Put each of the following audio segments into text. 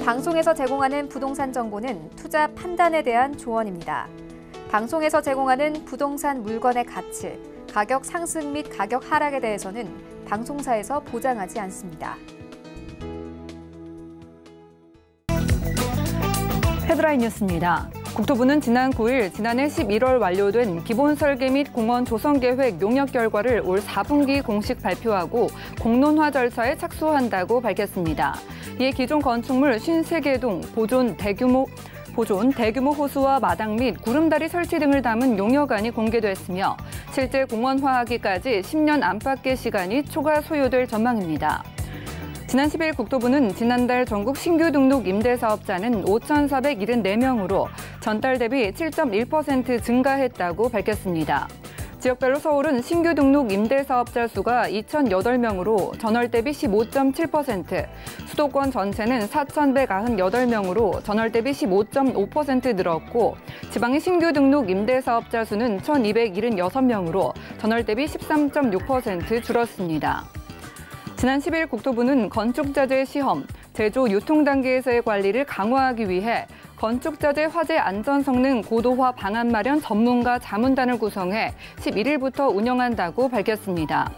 방송에서 제공하는 부동산 정보는 투자 판단에 대한 조언입니다. 방송에서 제공하는 부동산 물건의 가치, 가격 상승 및 가격 하락에 대해서는 방송사에서 보장하지 않습니다. 헤드라인 뉴스입니다. 국토부는 지난 9일 지난해 11월 완료된 기본 설계 및 공원 조성 계획 용역 결과를 올 4분기 공식 발표하고 공론화 절차에 착수한다고 밝혔습니다. 이에 기존 건축물 53개 동 보존 대규모 호수와 마당 및 구름다리 설치 등을 담은 용역안이 공개됐으며 실제 공원화하기까지 10년 안팎의 시간이 추가 소요될 전망입니다. 지난 10일 국토부는 지난달 전국 신규 등록 임대사업자는 5,474명으로 전달 대비 7.1% 증가했다고 밝혔습니다. 지역별로 서울은 신규 등록 임대사업자 수가 2,008명으로 전월 대비 15.7%, 수도권 전체는 4,198명으로 전월 대비 15.5% 늘었고 지방의 신규 등록 임대사업자 수는 1,276명으로 전월 대비 13.6% 줄었습니다. 지난 10일 국토부는 건축자재 시험, 제조 유통 단계에서의 관리를 강화하기 위해 건축자재 화재 안전 성능 고도화 방안 마련 전문가 자문단을 구성해 11일부터 운영한다고 밝혔습니다.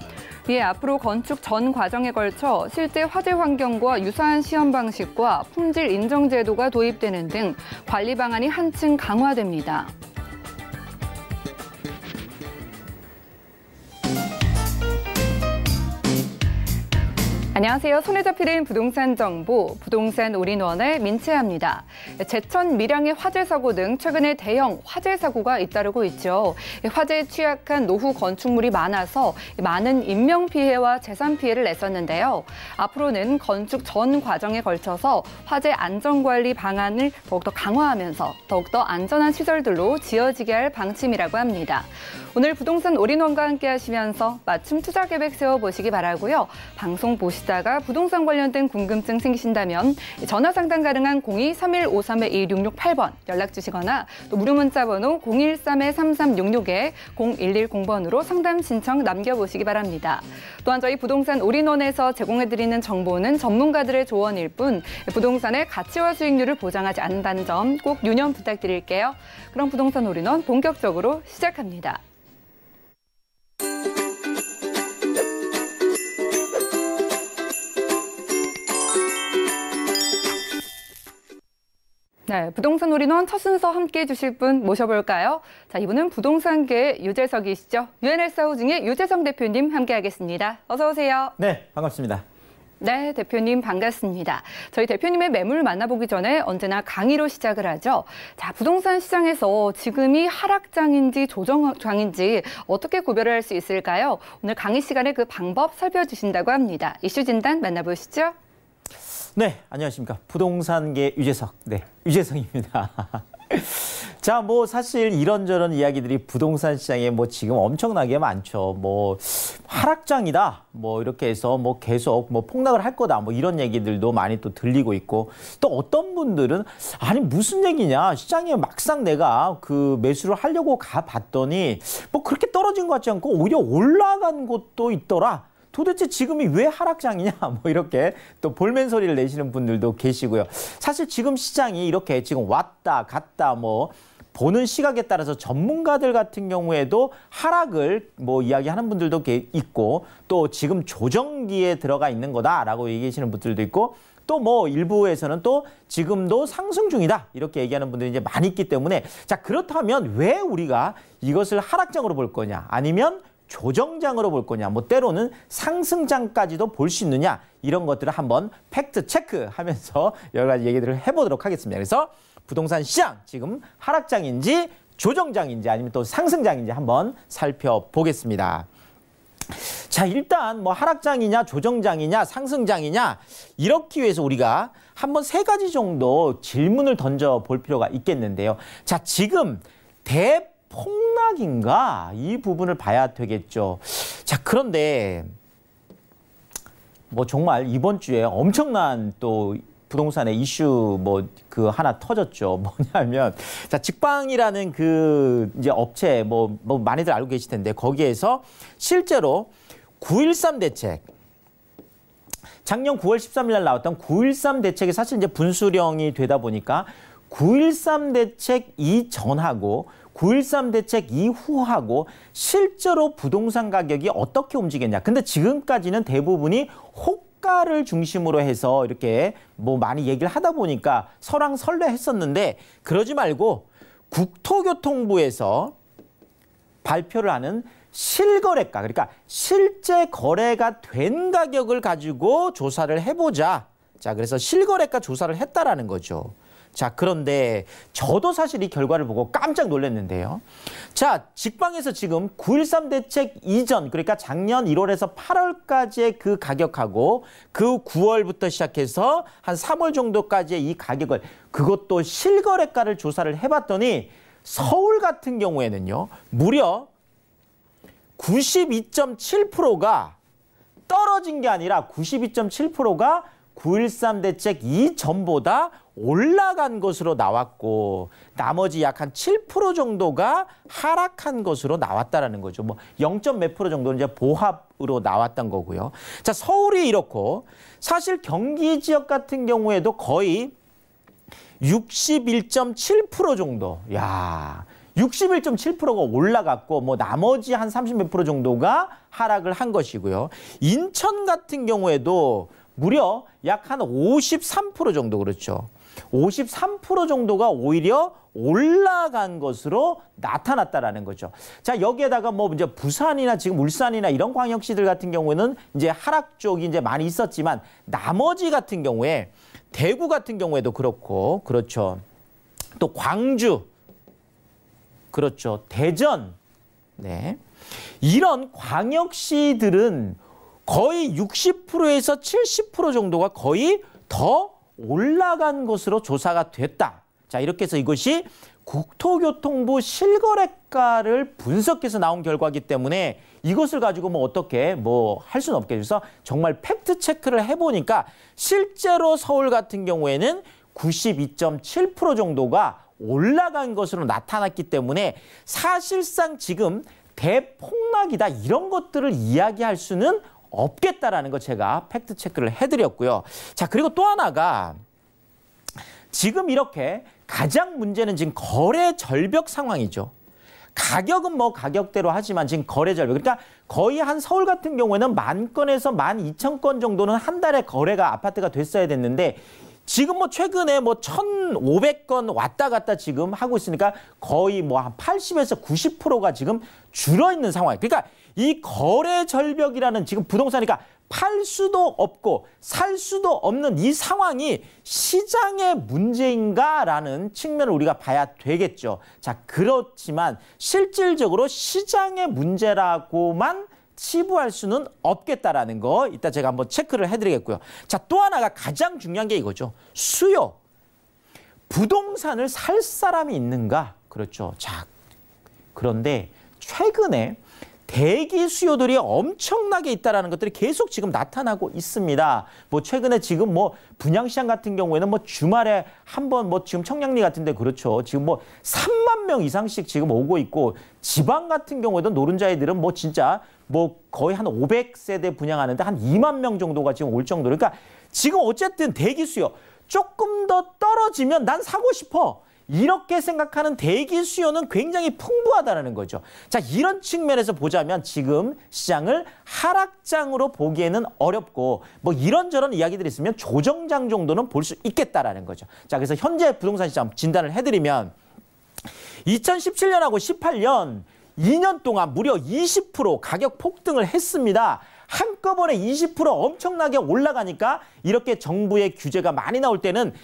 이에 앞으로 건축 전 과정에 걸쳐 실제 화재 환경과 유사한 시험 방식과 품질 인정 제도가 도입되는 등 관리 방안이 한층 강화됩니다. 안녕하세요. 손에 잡히는 부동산 정보, 부동산 올인원의 민채아입니다. 제천, 밀양의 화재 사고 등 최근에 대형 화재 사고가 잇따르고 있죠. 화재에 취약한 노후 건축물이 많아서 많은 인명 피해와 재산 피해를 냈었는데요. 앞으로는 건축 전 과정에 걸쳐서 화재 안전관리 방안을 더욱더 강화하면서 더욱더 안전한 시설들로 지어지게 할 방침이라고 합니다. 오늘 부동산 올인원과 함께 하시면서 맞춤 투자 계획 세워보시기 바라고요. 방송 보시다가 부동산 관련된 궁금증 생기신다면 전화 상담 가능한 02-3153-1668번 연락 주시거나 또 무료 문자 번호 013-3366에 0110번으로 상담 신청 남겨보시기 바랍니다. 또한 저희 부동산 올인원에서 제공해드리는 정보는 전문가들의 조언일 뿐 부동산의 가치와 수익률을 보장하지 않는다는 점 꼭 유념 부탁드릴게요. 그럼 부동산 올인원 본격적으로 시작합니다. 네, 부동산 올인원 첫 순서 함께해 주실 분 모셔볼까요? 자, 이분은 부동산계 유재석이시죠. UNS하우 중에 유재석 대표님 함께하겠습니다. 어서 오세요. 네, 반갑습니다. 네, 대표님 반갑습니다. 저희 대표님의 매물 만나보기 전에 언제나 강의로 시작을 하죠. 자, 부동산 시장에서 지금이 하락장인지 조정장인지 어떻게 구별을 할 수 있을까요? 오늘 강의 시간에 그 방법 살펴주신다고 합니다. 이슈 진단 만나보시죠. 네, 안녕하십니까. 부동산계 유재석. 네, 유재석입니다. 자, 뭐 사실 이런저런 이야기들이 부동산 시장에 뭐 지금 엄청나게 많죠. 뭐 하락장이다. 뭐 이렇게 해서 뭐 계속 뭐 폭락을 할 거다. 뭐 이런 얘기들도 많이 또 들리고 있고 또 어떤 분들은 아니 무슨 얘기냐. 시장에 막상 내가 그 매수를 하려고 가봤더니 뭐 그렇게 떨어진 것 같지 않고 오히려 올라간 곳도 있더라. 도대체 지금이 왜 하락장이냐 뭐 이렇게 또 볼멘 소리를 내시는 분들도 계시고요. 사실 지금 시장이 이렇게 지금 왔다 갔다 뭐 보는 시각에 따라서 전문가들 같은 경우에도 하락을 뭐 이야기하는 분들도 있고 또 지금 조정기에 들어가 있는 거다라고 얘기하시는 분들도 있고 또 뭐 일부에서는 또 지금도 상승 중이다 이렇게 얘기하는 분들이 이제 많이 있기 때문에 자 그렇다면 왜 우리가 이것을 하락장으로 볼 거냐 아니면 조정장으로 볼 거냐, 뭐 때로는 상승장까지도 볼 수 있느냐 이런 것들을 한번 팩트 체크하면서 여러 가지 얘기들을 해보도록 하겠습니다. 그래서 부동산 시장 지금 하락장인지 조정장인지 아니면 또 상승장인지 한번 살펴보겠습니다. 자, 일단 뭐 하락장이냐 조정장이냐 상승장이냐 이렇기 위해서 우리가 한번 세 가지 정도 질문을 던져볼 필요가 있겠는데요. 자, 지금 대폭락인가? 이 부분을 봐야 되겠죠. 자, 그런데 뭐 정말 이번 주에 엄청난 또 부동산의 이슈 뭐 그 하나 터졌죠. 뭐냐면 자, 직방이라는 그 이제 업체 뭐 많이들 알고 계실 텐데 거기에서 실제로 9.13 대책 작년 9월 13일 날 나왔던 9.13 대책이 사실 이제 분수령이 되다 보니까 9.13 대책 이전하고 9.13 대책 이후하고 실제로 부동산 가격이 어떻게 움직였냐. 근데 지금까지는 대부분이 호가를 중심으로 해서 이렇게 뭐 많이 얘기를 하다 보니까 설왕설래했었는데 그러지 말고 국토교통부에서 발표를 하는 실거래가, 그러니까 실제 거래가 된 가격을 가지고 조사를 해보자. 자, 그래서 실거래가 조사를 했다라는 거죠. 자, 그런데 저도 사실 이 결과를 보고 깜짝 놀랐는데요. 자, 직방에서 지금 9.13 대책 이전, 그러니까 작년 1월에서 8월까지의 그 가격하고 그 9월부터 시작해서 한 3월 정도까지의 이 가격을, 그것도 실거래가를 조사를 해봤더니 서울 같은 경우에는요, 무려 92.7%가 떨어진 게 아니라 92.7%가 9.13 대책 이전보다 올라간 것으로 나왔고 나머지 약 한 7% 정도가 하락한 것으로 나왔다라는 거죠. 뭐 0. 몇 프로 정도는 이제 보합으로 나왔던 거고요. 자, 서울이 이렇고 사실 경기 지역 같은 경우에도 거의 61.7% 정도. 야, 61.7%가 올라갔고 뭐 나머지 한 30 몇 프로 정도가 하락을 한 것이고요. 인천 같은 경우에도 무려 약 한 53% 정도, 그렇죠. 53% 정도가 오히려 올라간 것으로 나타났다라는 거죠. 자, 여기에다가 뭐 이제 부산이나 지금 울산이나 이런 광역시들 같은 경우에는 이제 하락 쪽이 이제 많이 있었지만 나머지 같은 경우에 대구 같은 경우에도 그렇고, 그렇죠. 또 광주, 그렇죠. 대전, 네. 이런 광역시들은 거의 60%에서 70% 정도가 거의 더 올라간 것으로 조사가 됐다. 자, 이렇게 해서 이것이 국토교통부 실거래가를 분석해서 나온 결과이기 때문에 이것을 가지고 뭐 어떻게 뭐 할 수는 없겠죠. 그래서 정말 팩트 체크를 해보니까 실제로 서울 같은 경우에는 92.7% 정도가 올라간 것으로 나타났기 때문에 사실상 지금 대폭락이다 이런 것들을 이야기할 수는 없겠다라는 거 제가 팩트 체크를 해드렸고요. 자, 그리고 또 하나가 지금 이렇게 가장 문제는 지금 거래 절벽 상황이죠. 가격은 뭐 가격대로 하지만 지금 거래 절벽. 그러니까 거의 한 서울 같은 경우에는 10,000건에서 12,000건 정도는 한 달에 거래가 아파트가 됐어야 됐는데 지금 뭐 최근에 뭐 1,500건 왔다 갔다 지금 하고 있으니까 거의 뭐 한 80에서 90%가 지금 줄어 있는 상황이에요. 그러니까 이 거래 절벽이라는 지금 부동산이니까 팔 수도 없고 살 수도 없는 이 상황이 시장의 문제인가라는 측면을 우리가 봐야 되겠죠. 자, 그렇지만 실질적으로 시장의 문제라고만 치부할 수는 없겠다라는 거 이따 제가 한번 체크를 해드리겠고요. 자, 또 하나가 가장 중요한 게 이거죠. 수요. 부동산을 살 사람이 있는가? 그렇죠. 자, 그런데 최근에 대기 수요들이 엄청나게 있다라는 것들이 계속 지금 나타나고 있습니다. 뭐 최근에 지금 뭐 분양시장 같은 경우에는 뭐 주말에 한번 뭐 지금 청량리 같은데 그렇죠. 지금 뭐 3만 명 이상씩 지금 오고 있고 지방 같은 경우에도 노른자애들은 뭐 진짜 뭐 거의 한 500세대 분양하는데 한 2만 명 정도가 지금 올 정도로. 그러니까 지금 어쨌든 대기 수요 조금 더 떨어지면 난 사고 싶어. 이렇게 생각하는 대기 수요는 굉장히 풍부하다는 거죠. 자, 이런 측면에서 보자면 지금 시장을 하락장으로 보기에는 어렵고 뭐 이런저런 이야기들이 있으면 조정장 정도는 볼 수 있겠다라는 거죠. 자, 그래서 현재 부동산 시장 진단을 해드리면 2017년하고 18년 2년 동안 무려 20% 가격 폭등을 했습니다. 한꺼번에 20% 엄청나게 올라가니까 이렇게 정부의 규제가 많이 나올 때는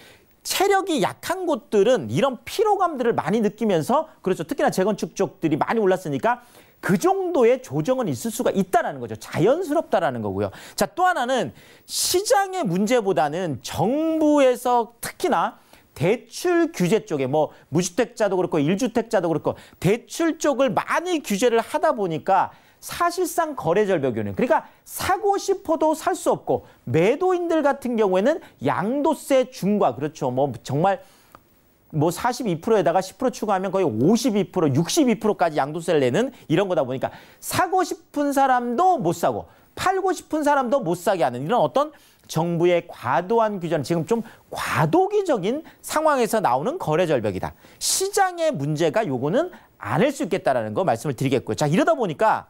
체력이 약한 곳들은 이런 피로감들을 많이 느끼면서 그렇죠. 특히나 재건축 쪽들이 많이 올랐으니까 그 정도의 조정은 있을 수가 있다는 거죠. 자연스럽다라는 거고요. 자, 또 하나는 시장의 문제보다는 정부에서 특히나 대출 규제 쪽에 뭐 무주택자도 그렇고 1주택자도 그렇고 대출 쪽을 많이 규제를 하다 보니까 사실상 거래 절벽이는 그러니까 사고 싶어도 살 수 없고 매도인들 같은 경우에는 양도세 중과 그렇죠. 뭐 정말 뭐 42%에다가 10% 추가하면 거의 52%, 62%까지 양도세를 내는 이런 거다 보니까 사고 싶은 사람도 못 사고 팔고 싶은 사람도 못 사게 하는 이런 어떤 정부의 과도한 규제는 지금 좀 과도기적인 상황에서 나오는 거래 절벽이다. 시장의 문제가 요거는 아닐 수 있겠다라는 거 말씀을 드리겠고요. 자, 이러다 보니까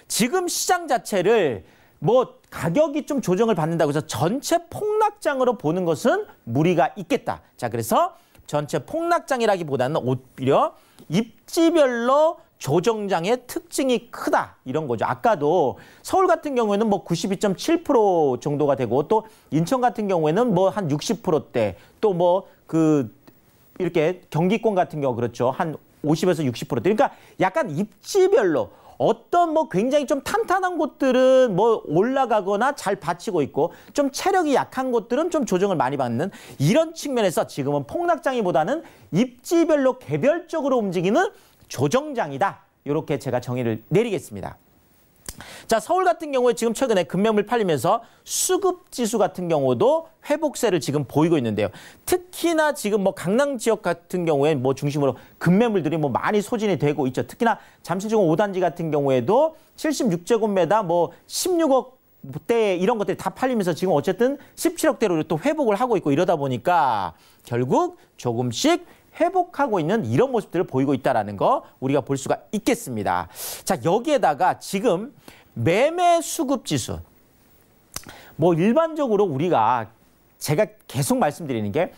지금 시장 자체를 뭐 가격이 좀 조정을 받는다고 해서 전체 폭락장으로 보는 것은 무리가 있겠다. 자, 그래서 전체 폭락장이라기보다는 오히려 입지별로 조정장의 특징이 크다 이런 거죠. 아까도 서울 같은 경우에는 뭐 92.7% 정도가 되고 또 인천 같은 경우에는 뭐 한 60%대 또 뭐 이렇게 경기권 같은 경우 그렇죠. 한 50에서 60%대. 그러니까 약간 입지별로 어떤 뭐 굉장히 좀 탄탄한 곳들은 뭐 올라가거나 잘 받치고 있고 좀 체력이 약한 곳들은 좀 조정을 많이 받는 이런 측면에서 지금은 폭락장이보다는 입지별로 개별적으로 움직이는 조정장이다. 이렇게 제가 정의를 내리겠습니다. 자, 서울 같은 경우에 지금 최근에 급매물 팔리면서 수급지수 같은 경우도 회복세를 지금 보이고 있는데요. 특히나 지금 뭐 강남 지역 같은 경우에 뭐 중심으로 급매물들이 뭐 많이 소진이 되고 있죠. 특히나 잠실중앙 5단지 같은 경우에도 76제곱미터 뭐 16억 대 이런 것들이 다 팔리면서 지금 어쨌든 17억대로 또 회복을 하고 있고 이러다 보니까 결국 조금씩 회복하고 있는 이런 모습들을 보이고 있다는 거 우리가 볼 수가 있겠습니다. 자, 여기에다가 지금 매매 수급 지수. 뭐 일반적으로 우리가 제가 계속 말씀드리는 게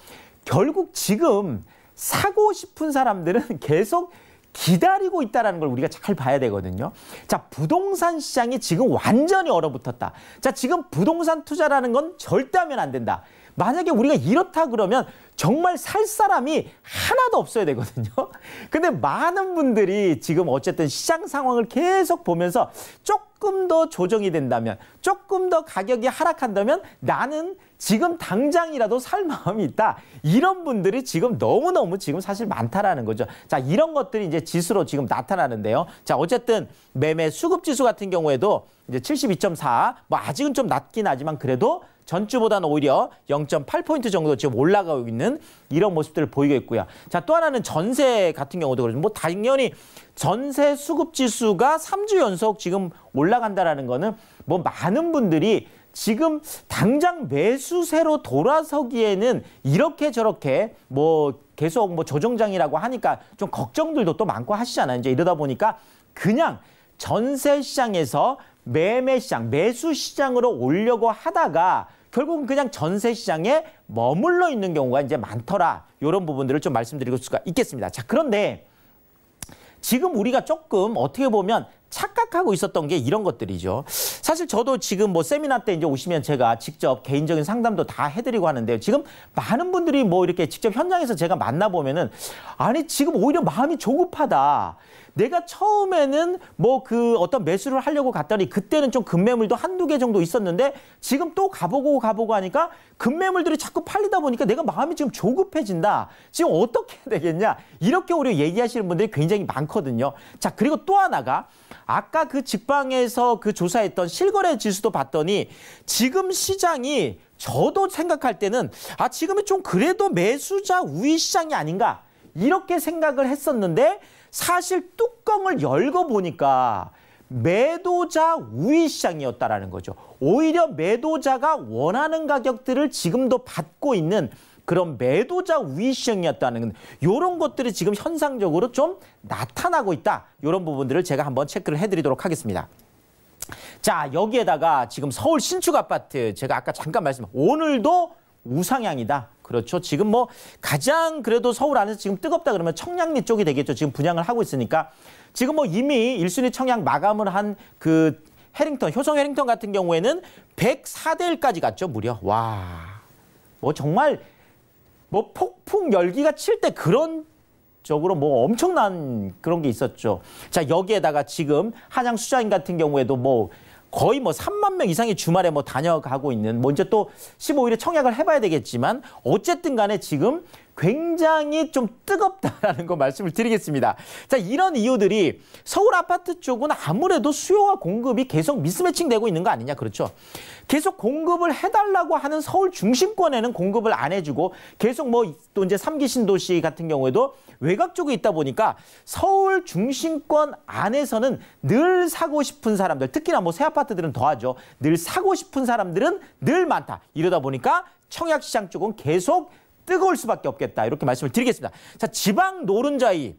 결국 지금 사고 싶은 사람들은 계속 기다리고 있다는 걸 우리가 잘 봐야 되거든요. 자, 부동산 시장이 지금 완전히 얼어붙었다. 자, 지금 부동산 투자라는 건 절대 하면 안 된다. 만약에 우리가 이렇다 그러면 정말 살 사람이 하나도 없어야 되거든요. 근데 많은 분들이 지금 어쨌든 시장 상황을 계속 보면서 조금 더 조정이 된다면, 조금 더 가격이 하락한다면 나는 지금 당장이라도 살 마음이 있다. 이런 분들이 지금 너무너무 지금 사실 많다라는 거죠. 자, 이런 것들이 이제 지수로 지금 나타나는데요. 자, 어쨌든 매매 수급 지수 같은 경우에도 이제 72.4, 뭐 아직은 좀 낮긴 하지만 그래도 전주보다는 오히려 0.8포인트 정도 지금 올라가고 있는 이런 모습들을 보이고 있고요. 자, 또 하나는 전세 같은 경우도 그렇죠. 뭐 당연히 전세 수급 지수가 3주 연속 지금 올라간다라는 거는 뭐 많은 분들이 지금 당장 매수세로 돌아서기에는 이렇게 저렇게 뭐 계속 뭐 조정장이라고 하니까 좀 걱정들도 또 많고 하시잖아요. 이제 이러다 보니까 그냥 전세 시장에서 매매 시장, 매수 시장으로 오려고 하다가 결국은 그냥 전세 시장에 머물러 있는 경우가 이제 많더라. 이런 부분들을 좀 말씀드릴 수가 있겠습니다. 자, 그런데 지금 우리가 조금 어떻게 보면 착각하고 있었던 게 이런 것들이죠. 사실 저도 지금 뭐 세미나 때 이제 오시면 제가 직접 개인적인 상담도 다 해드리고 하는데요. 지금 많은 분들이 뭐 이렇게 직접 현장에서 제가 만나보면은 아니 지금 오히려 마음이 조급하다. 내가 처음에는 뭐 그 어떤 매수를 하려고 갔더니 그때는 좀 급매물도 한두 개 정도 있었는데 지금 또 가보고 하니까 급매물들이 자꾸 팔리다 보니까 내가 마음이 지금 조급해진다. 지금 어떻게 해야 되겠냐. 이렇게 오히려 얘기하시는 분들이 굉장히 많거든요. 자, 그리고 또 하나가 아까 그 직방에서 그 조사했던 실거래 지수도 봤더니 지금 시장이 저도 생각할 때는 아, 지금이 좀 그래도 매수자 우위 시장이 아닌가 이렇게 생각을 했었는데 사실 뚜껑을 열고 보니까 매도자 우위 시장이었다라는 거죠. 오히려 매도자가 원하는 가격들을 지금도 받고 있는 그런 매도자 우위 시장이었다는 이런 것들이 지금 현상적으로 좀 나타나고 있다. 이런 부분들을 제가 한번 체크를 해드리도록 하겠습니다. 자, 여기에다가 지금 서울 신축 아파트 제가 아까 잠깐 오늘도 우상향이다. 그렇죠. 지금 뭐 가장 그래도 서울 안에서 지금 뜨겁다 그러면 청량리 쪽이 되겠죠. 지금 분양을 하고 있으니까 지금 뭐 이미 1순위 청약 마감을 한 그 해링턴, 효성 해링턴 같은 경우에는 104대 1까지 갔죠. 무려. 와, 뭐 정말 뭐 폭풍 열기가 칠 때 그런 적으로 뭐 엄청난 그런 게 있었죠. 자, 여기에다가 지금 한양 수자인 같은 경우에도 뭐 거의 뭐 3만 명 이상이 주말에 뭐 다녀가고 있는 뭐 이제 또 15일에 청약을 해봐야 되겠지만 어쨌든 간에 지금 굉장히 좀 뜨겁다라는 거 말씀을 드리겠습니다. 자, 이런 이유들이 서울 아파트 쪽은 아무래도 수요와 공급이 계속 미스매칭되고 있는 거 아니냐, 그렇죠? 계속 공급을 해달라고 하는 서울 중심권에는 공급을 안 해주고 계속 뭐 또 이제 3기 신도시 같은 경우에도 외곽 쪽에 있다 보니까 서울 중심권 안에서는 늘 사고 싶은 사람들, 특히나 뭐 새 아파트들은 더하죠. 늘 사고 싶은 사람들은 늘 많다. 이러다 보니까 청약시장 쪽은 계속 뜨거울 수밖에 없겠다. 이렇게 말씀을 드리겠습니다. 자, 지방 노른자이.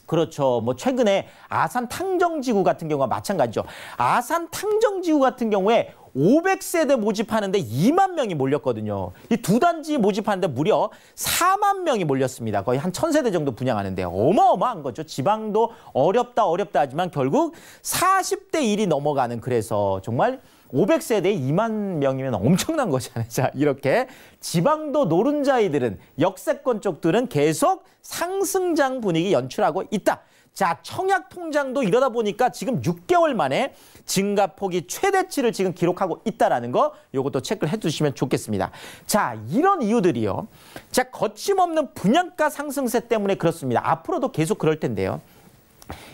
그렇죠. 뭐 최근에 아산 탕정지구 같은 경우가 마찬가지죠. 아산 탕정지구 같은 경우에 500세대 모집하는데 2만 명이 몰렸거든요. 이 두 단지 모집하는데 무려 4만 명이 몰렸습니다. 거의 한 1000세대 정도 분양하는데 어마어마한 거죠. 지방도 어렵다 하지만 결국 40대 1이 넘어가는, 그래서 정말 500세대에 2만 명이면 엄청난 거잖아요. 자, 이렇게 지방도 노른자이들은, 역세권 쪽들은 계속 상승장 분위기 연출하고 있다. 자, 청약 통장도 이러다 보니까 지금 6개월 만에 증가폭이 최대치를 지금 기록하고 있다라는 거, 요것도 체크를 해두시면 좋겠습니다. 자, 이런 이유들이요. 자, 거침없는 분양가 상승세 때문에 그렇습니다. 앞으로도 계속 그럴 텐데요.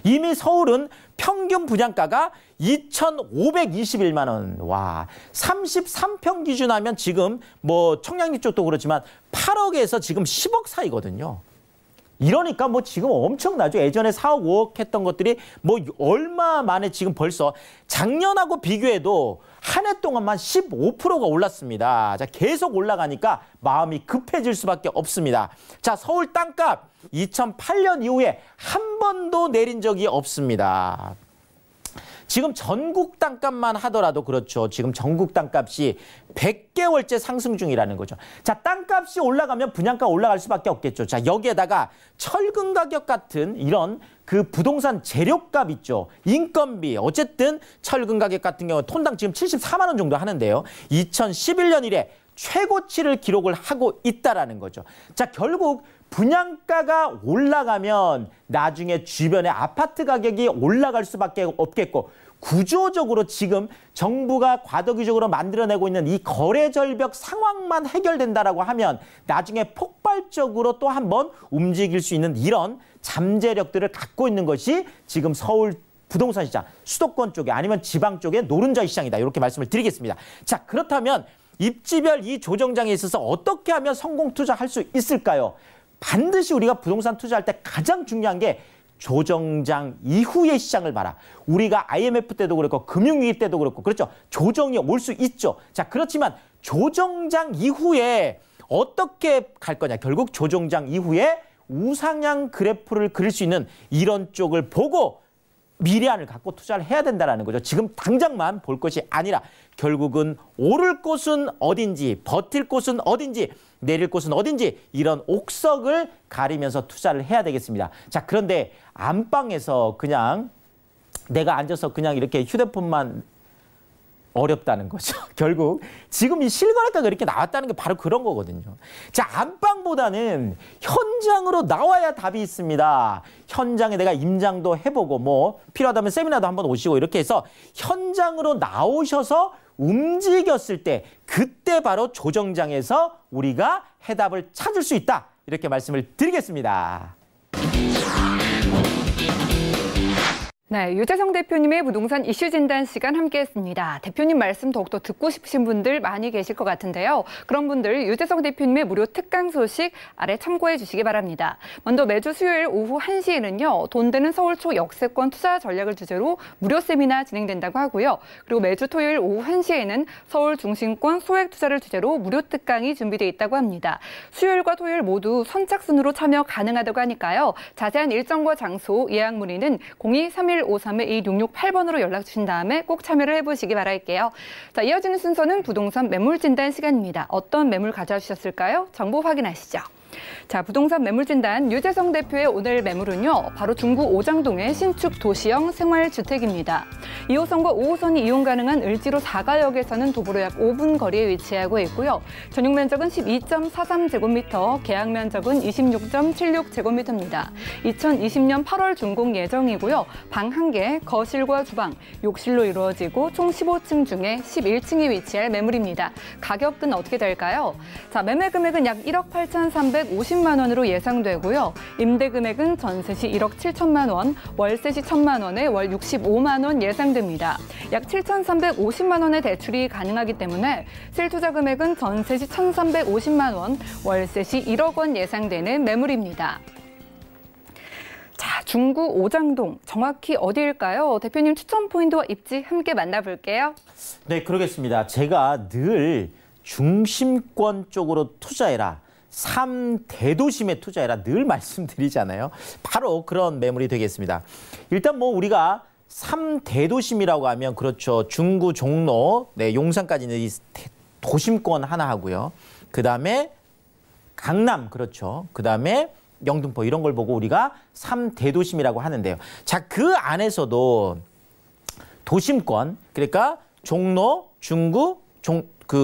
이미 서울은 평균 분양가가 2,521만 원. 와, 33평 기준하면 지금 뭐 청량리 쪽도 그렇지만 8억에서 지금 10억 사이거든요. 이러니까 뭐 지금 엄청나죠. 예전에 4억, 5억 했던 것들이 뭐 얼마 만에 지금 벌써 작년하고 비교해도 한 해 동안만 15%가 올랐습니다. 자, 계속 올라가니까 마음이 급해질 수밖에 없습니다. 자, 서울 땅값 2008년 이후에 한 번도 내린 적이 없습니다. 지금 전국 땅값만 하더라도 그렇죠. 지금 전국 땅값이 100개월째 상승 중이라는 거죠. 자, 땅값이 올라가면 분양가 올라갈 수밖에 없겠죠. 자, 여기에다가 철근 가격 같은 이런 그 부동산 재료값 있죠. 인건비. 어쨌든 철근 가격 같은 경우 톤당 지금 74만 원 정도 하는데요. 2011년 이래 최고치를 기록을 하고 있다라는 거죠. 자, 결국 분양가가 올라가면 나중에 주변의 아파트 가격이 올라갈 수밖에 없겠고, 구조적으로 지금 정부가 과도기적으로 만들어내고 있는 이 거래 절벽 상황만 해결된다라고 하면 나중에 폭발적으로 또 한번 움직일 수 있는 이런 잠재력들을 갖고 있는 것이 지금 서울 부동산 시장, 수도권 쪽에 아니면 지방 쪽의 노른자 시장이다. 이렇게 말씀을 드리겠습니다. 자, 그렇다면 입지별 이 조정장에 있어서 어떻게 하면 성공 투자할 수 있을까요? 반드시 우리가 부동산 투자할 때 가장 중요한 게 조정장 이후의 시장을 봐라. 우리가 IMF 때도 그렇고 금융위기 때도 그렇고 그렇죠. 조정이 올 수 있죠. 자, 그렇지만 조정장 이후에 어떻게 갈 거냐. 결국 조정장 이후에 우상향 그래프를 그릴 수 있는 이런 쪽을 보고 미래안을 갖고 투자를 해야 된다는 거죠. 지금 당장만 볼 것이 아니라 결국은 오를 곳은 어딘지, 버틸 곳은 어딘지, 내릴 곳은 어딘지 이런 옥석을 가리면서 투자를 해야 되겠습니다. 자, 그런데 안방에서 그냥 내가 앉아서 그냥 이렇게 휴대폰만 어렵다는 거죠. 결국 지금 이 실거래가가 이렇게 나왔다는 게 바로 그런 거거든요. 자, 안방보다는 현장으로 나와야 답이 있습니다. 현장에 내가 임장도 해보고 뭐 필요하다면 세미나도 한번 오시고 이렇게 해서 현장으로 나오셔서 움직였을 때 그때 바로 조정장에서 우리가 해답을 찾을 수 있다. 이렇게 말씀을 드리겠습니다. 네, 유재성 대표님의 부동산 이슈 진단 시간 함께했습니다. 대표님 말씀 더욱더 듣고 싶으신 분들 많이 계실 것 같은데요. 그런 분들 유재성 대표님의 무료 특강 소식 아래 참고해 주시기 바랍니다. 먼저 매주 수요일 오후 1시에는요. 돈 되는 서울 초역세권 투자 전략을 주제로 무료 세미나 진행된다고 하고요. 그리고 매주 토요일 오후 1시에는 서울 중심권 소액 투자를 주제로 무료 특강이 준비되어 있다고 합니다. 수요일과 토요일 모두 선착순으로 참여 가능하다고 하니까요. 자세한 일정과 장소, 예약 문의는 023153-2668번으로 연락 주신 다음에 꼭 참여를 해보시기 바랄게요. 자, 이어지는 순서는 부동산 매물 진단 시간입니다. 어떤 매물 가져와 주셨을까요? 정보 확인하시죠. 자, 부동산 매물 진단 유재성 대표의 오늘 매물은요. 바로 중구 오장동의 신축 도시형 생활주택입니다. 2호선과 5호선이 이용 가능한 을지로 4가역에서는 도보로 약 5분 거리에 위치하고 있고요. 전용 면적은 12.43제곱미터, 계약 면적은 26.76제곱미터입니다. 2020년 8월 준공 예정이고요. 방 1개, 거실과 주방, 욕실로 이루어지고 총 15층 중에 11층에 위치할 매물입니다. 가격은 어떻게 될까요? 자, 매매 금액은 약 1억 8,300 7,350만 원으로 예상되고요. 임대 금액은 전세 시 1억 7천만 원, 월세 시 1천만 원에 월 65만 원 예상됩니다. 약 7,350만 원의 대출이 가능하기 때문에 실투자 금액은 전세 시 1,350만 원, 월세 시 1억 원 예상되는 매물입니다. 자, 중구 오장동 정확히 어디일까요? 대표님 추천 포인트와 입지 함께 만나볼게요. 네, 그러겠습니다. 제가 늘 중심권 쪽으로 투자해라. 3대도심에 투자해라. 늘 말씀드리잖아요. 바로 그런 매물이 되겠습니다. 일단 뭐 우리가 3대도심이라고 하면 그렇죠. 중구, 종로, 네, 용산까지는 이 도심권 하나 하고요. 그다음에 강남, 그렇죠. 그다음에 영등포 이런 걸 보고 우리가 3대도심이라고 하는데요. 자, 그 안에서도 도심권, 그러니까 종로, 중구,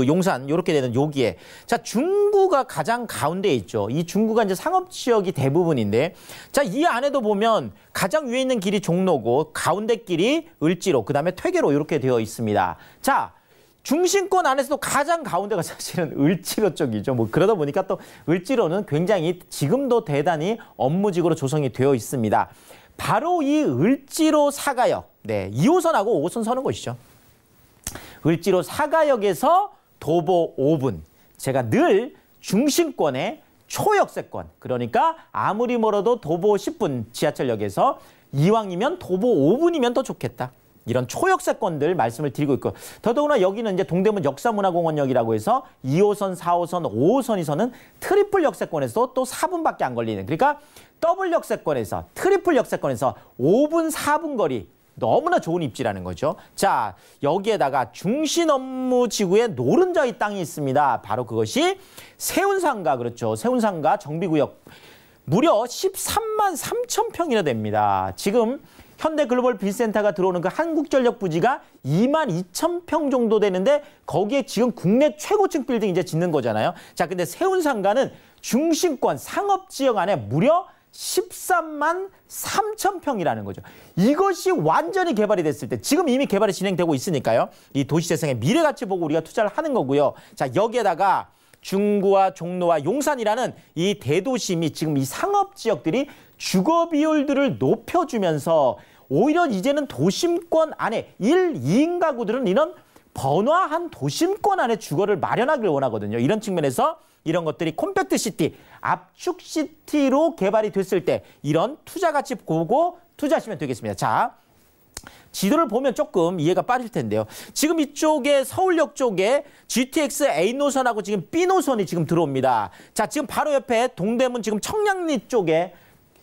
용산 이렇게 되는 여기에 자, 중구가 가장 가운데에 있죠. 이 중구가 이제 상업 지역이 대부분인데 자, 이 안에도 보면 가장 위에 있는 길이 종로고 가운데 길이 을지로, 그다음에 퇴계로 이렇게 되어 있습니다. 자, 중심권 안에서도 가장 가운데가 사실은 을지로 쪽이죠. 뭐 그러다 보니까 또 을지로는 굉장히 지금도 대단히 업무직으로 조성이 되어 있습니다. 바로 이 을지로 사가역, 네, 2호선하고 5호선 서는 곳이죠. 을지로 사가역에서 도보 5분. 제가 늘 중심권의 초역세권, 그러니까 아무리 멀어도 도보 10분 지하철역에서 이왕이면 도보 5분이면 더 좋겠다. 이런 초역세권들 말씀을 드리고 있고 더더구나 여기는 이제 동대문 역사문화공원역이라고 해서 2호선, 4호선, 5호선에서는 트리플 역세권에서 또 4분밖에 안 걸리는, 그러니까 더블 역세권에서 트리플 역세권에서 5분, 4분 거리 너무나 좋은 입지라는 거죠. 자, 여기에다가 중심 업무 지구에 노른자의 땅이 있습니다. 바로 그것이 세운상가, 그렇죠. 세운상가 정비구역 무려 13만 3천 평이나 됩니다. 지금 현대글로벌 빌센터가 들어오는 그 한국전력 부지가 2만 2천 평 정도 되는데 거기에 지금 국내 최고층 빌딩 이제 짓는 거잖아요. 자, 근데 세운상가는 중심권 상업지역 안에 무려 13만 3천 평이라는 거죠. 이것이 완전히 개발이 됐을 때 지금 이미 개발이 진행되고 있으니까요. 이 도시재생의 미래가치 보고 우리가 투자를 하는 거고요. 자, 여기에다가 중구와 종로와 용산이라는 이 대도심이 지금 이 상업지역들이 주거 비율들을 높여주면서 오히려 이제는 도심권 안에 1, 2인 가구들은 이런 번화한 도심권 안에 주거를 마련하길 원하거든요. 이런 측면에서 이런 것들이 콤팩트 시티, 압축 시티로 개발이 됐을 때 이런 투자 가치 보고 투자하시면 되겠습니다. 자, 지도를 보면 조금 이해가 빠질 텐데요. 지금 이쪽에 서울역 쪽에 GTX A 노선하고 지금 B 노선이 지금 들어옵니다. 자, 지금 바로 옆에 동대문 지금 청량리 쪽에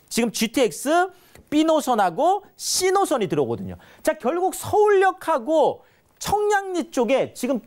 지금 GTX B 노선하고 C 노선이 들어오거든요. 자, 결국 서울역하고 청량리 쪽에 지금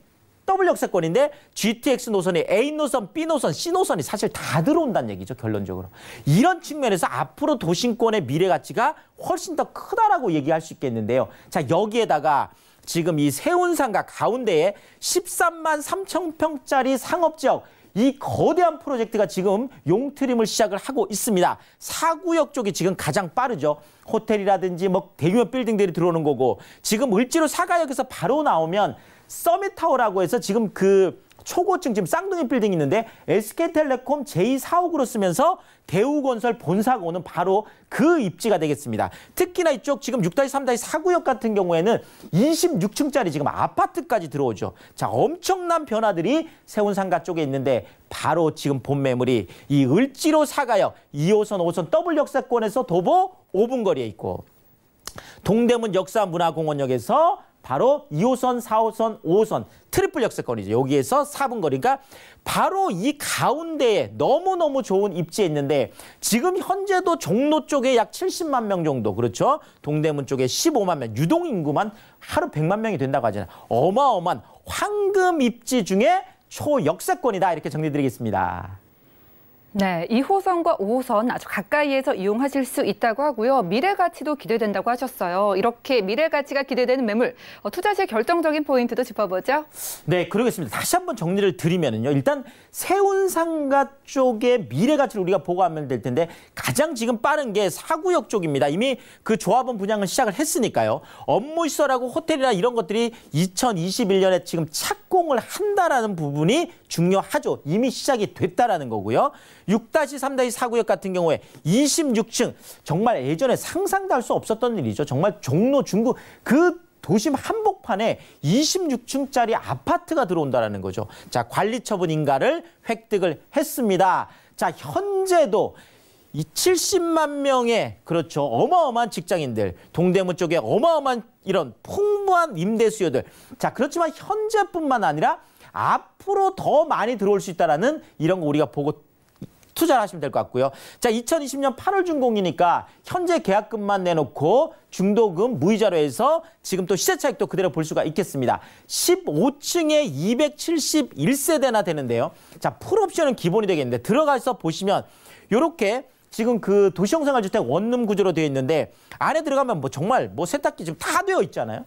더블 역세권인데 GTX 노선이 A 노선, B 노선, C 노선이 사실 다 들어온다는 얘기죠, 결론적으로. 이런 측면에서 앞으로 도심권의 미래 가치가 훨씬 더 크다라고 얘기할 수 있겠는데요. 자, 여기에다가 지금 이 세운상가 가운데에 13만 3천 평짜리 상업지역, 이 거대한 프로젝트가 지금 용트림을 시작을 하고 있습니다. 사구역 쪽이 지금 가장 빠르죠. 호텔이라든지 뭐 대규모 빌딩들이 들어오는 거고 지금 을지로 사가역에서 바로 나오면 서밋타워라고 해서 지금 그 초고층 지금 쌍둥이 빌딩이 있는데 SK텔레콤 제2사옥으로 쓰면서 대우건설 본사가 오는 바로 그 입지가 되겠습니다. 특히나 이쪽 지금 6-3-4구역 같은 경우에는 26층짜리 지금 아파트까지 들어오죠. 자, 엄청난 변화들이 세운상가 쪽에 있는데 바로 지금 본 매물이 이 을지로 사가역 2호선, 5호선 더블 역세권에서 도보 5분 거리에 있고 동대문 역사문화공원역에서 바로 2호선, 4호선, 5호선 트리플 역세권이죠. 여기에서 4분 거리가 바로 이 가운데에 너무너무 좋은 입지에 있는데 지금 현재도 종로 쪽에 약 70만 명 정도, 그렇죠? 동대문 쪽에 15만 명, 유동 인구만 하루 100만 명이 된다고 하잖아요. 어마어마한 황금 입지 중에 초역세권이다, 이렇게 정리드리겠습니다. 네, 2호선과 5호선 아주 가까이에서 이용하실 수 있다고 하고요. 미래 가치도 기대된다고 하셨어요. 이렇게 미래 가치가 기대되는 매물, 투자 시 결정적인 포인트도 짚어보죠. 네, 그러겠습니다. 다시 한번 정리를 드리면요. 일단 세운상가 쪽의 미래 가치를 우리가 보고 하면 될 텐데 가장 지금 빠른 게 사구역 쪽입니다. 이미 그 조합원 분양을 시작을 했으니까요. 업무시설하고 호텔이나 이런 것들이 2021년에 지금 착공을 한다라는 부분이 중요하죠. 이미 시작이 됐다라는 거고요. 6-3-4구역 같은 경우에 26층 정말 예전에 상상도 할 수 없었던 일이죠. 정말 종로 중구 그 도심 한복판에 26층짜리 아파트가 들어온다는 거죠. 자, 관리 처분 인가를 획득을 했습니다. 자, 현재도 이 70만 명의 그렇죠. 어마어마한 직장인들, 동대문 쪽에 어마어마한 이런 풍부한 임대 수요들. 자, 그렇지만 현재뿐만 아니라 앞으로 더 많이 들어올 수 있다라는 이런 거 우리가 보고 투자를 하시면 될 것 같고요. 자, 2020년 8월 준공이니까 현재 계약금만 내놓고 중도금 무이자로 해서 지금 또 시세 차익도 그대로 볼 수가 있겠습니다. 15층에 271세대나 되는데요. 자, 풀옵션은 기본이 되겠는데 들어가서 보시면 이렇게 지금 그 도시형생활주택 원룸 구조로 되어 있는데 안에 들어가면 뭐 정말 뭐 세탁기 지금 다 되어 있잖아요.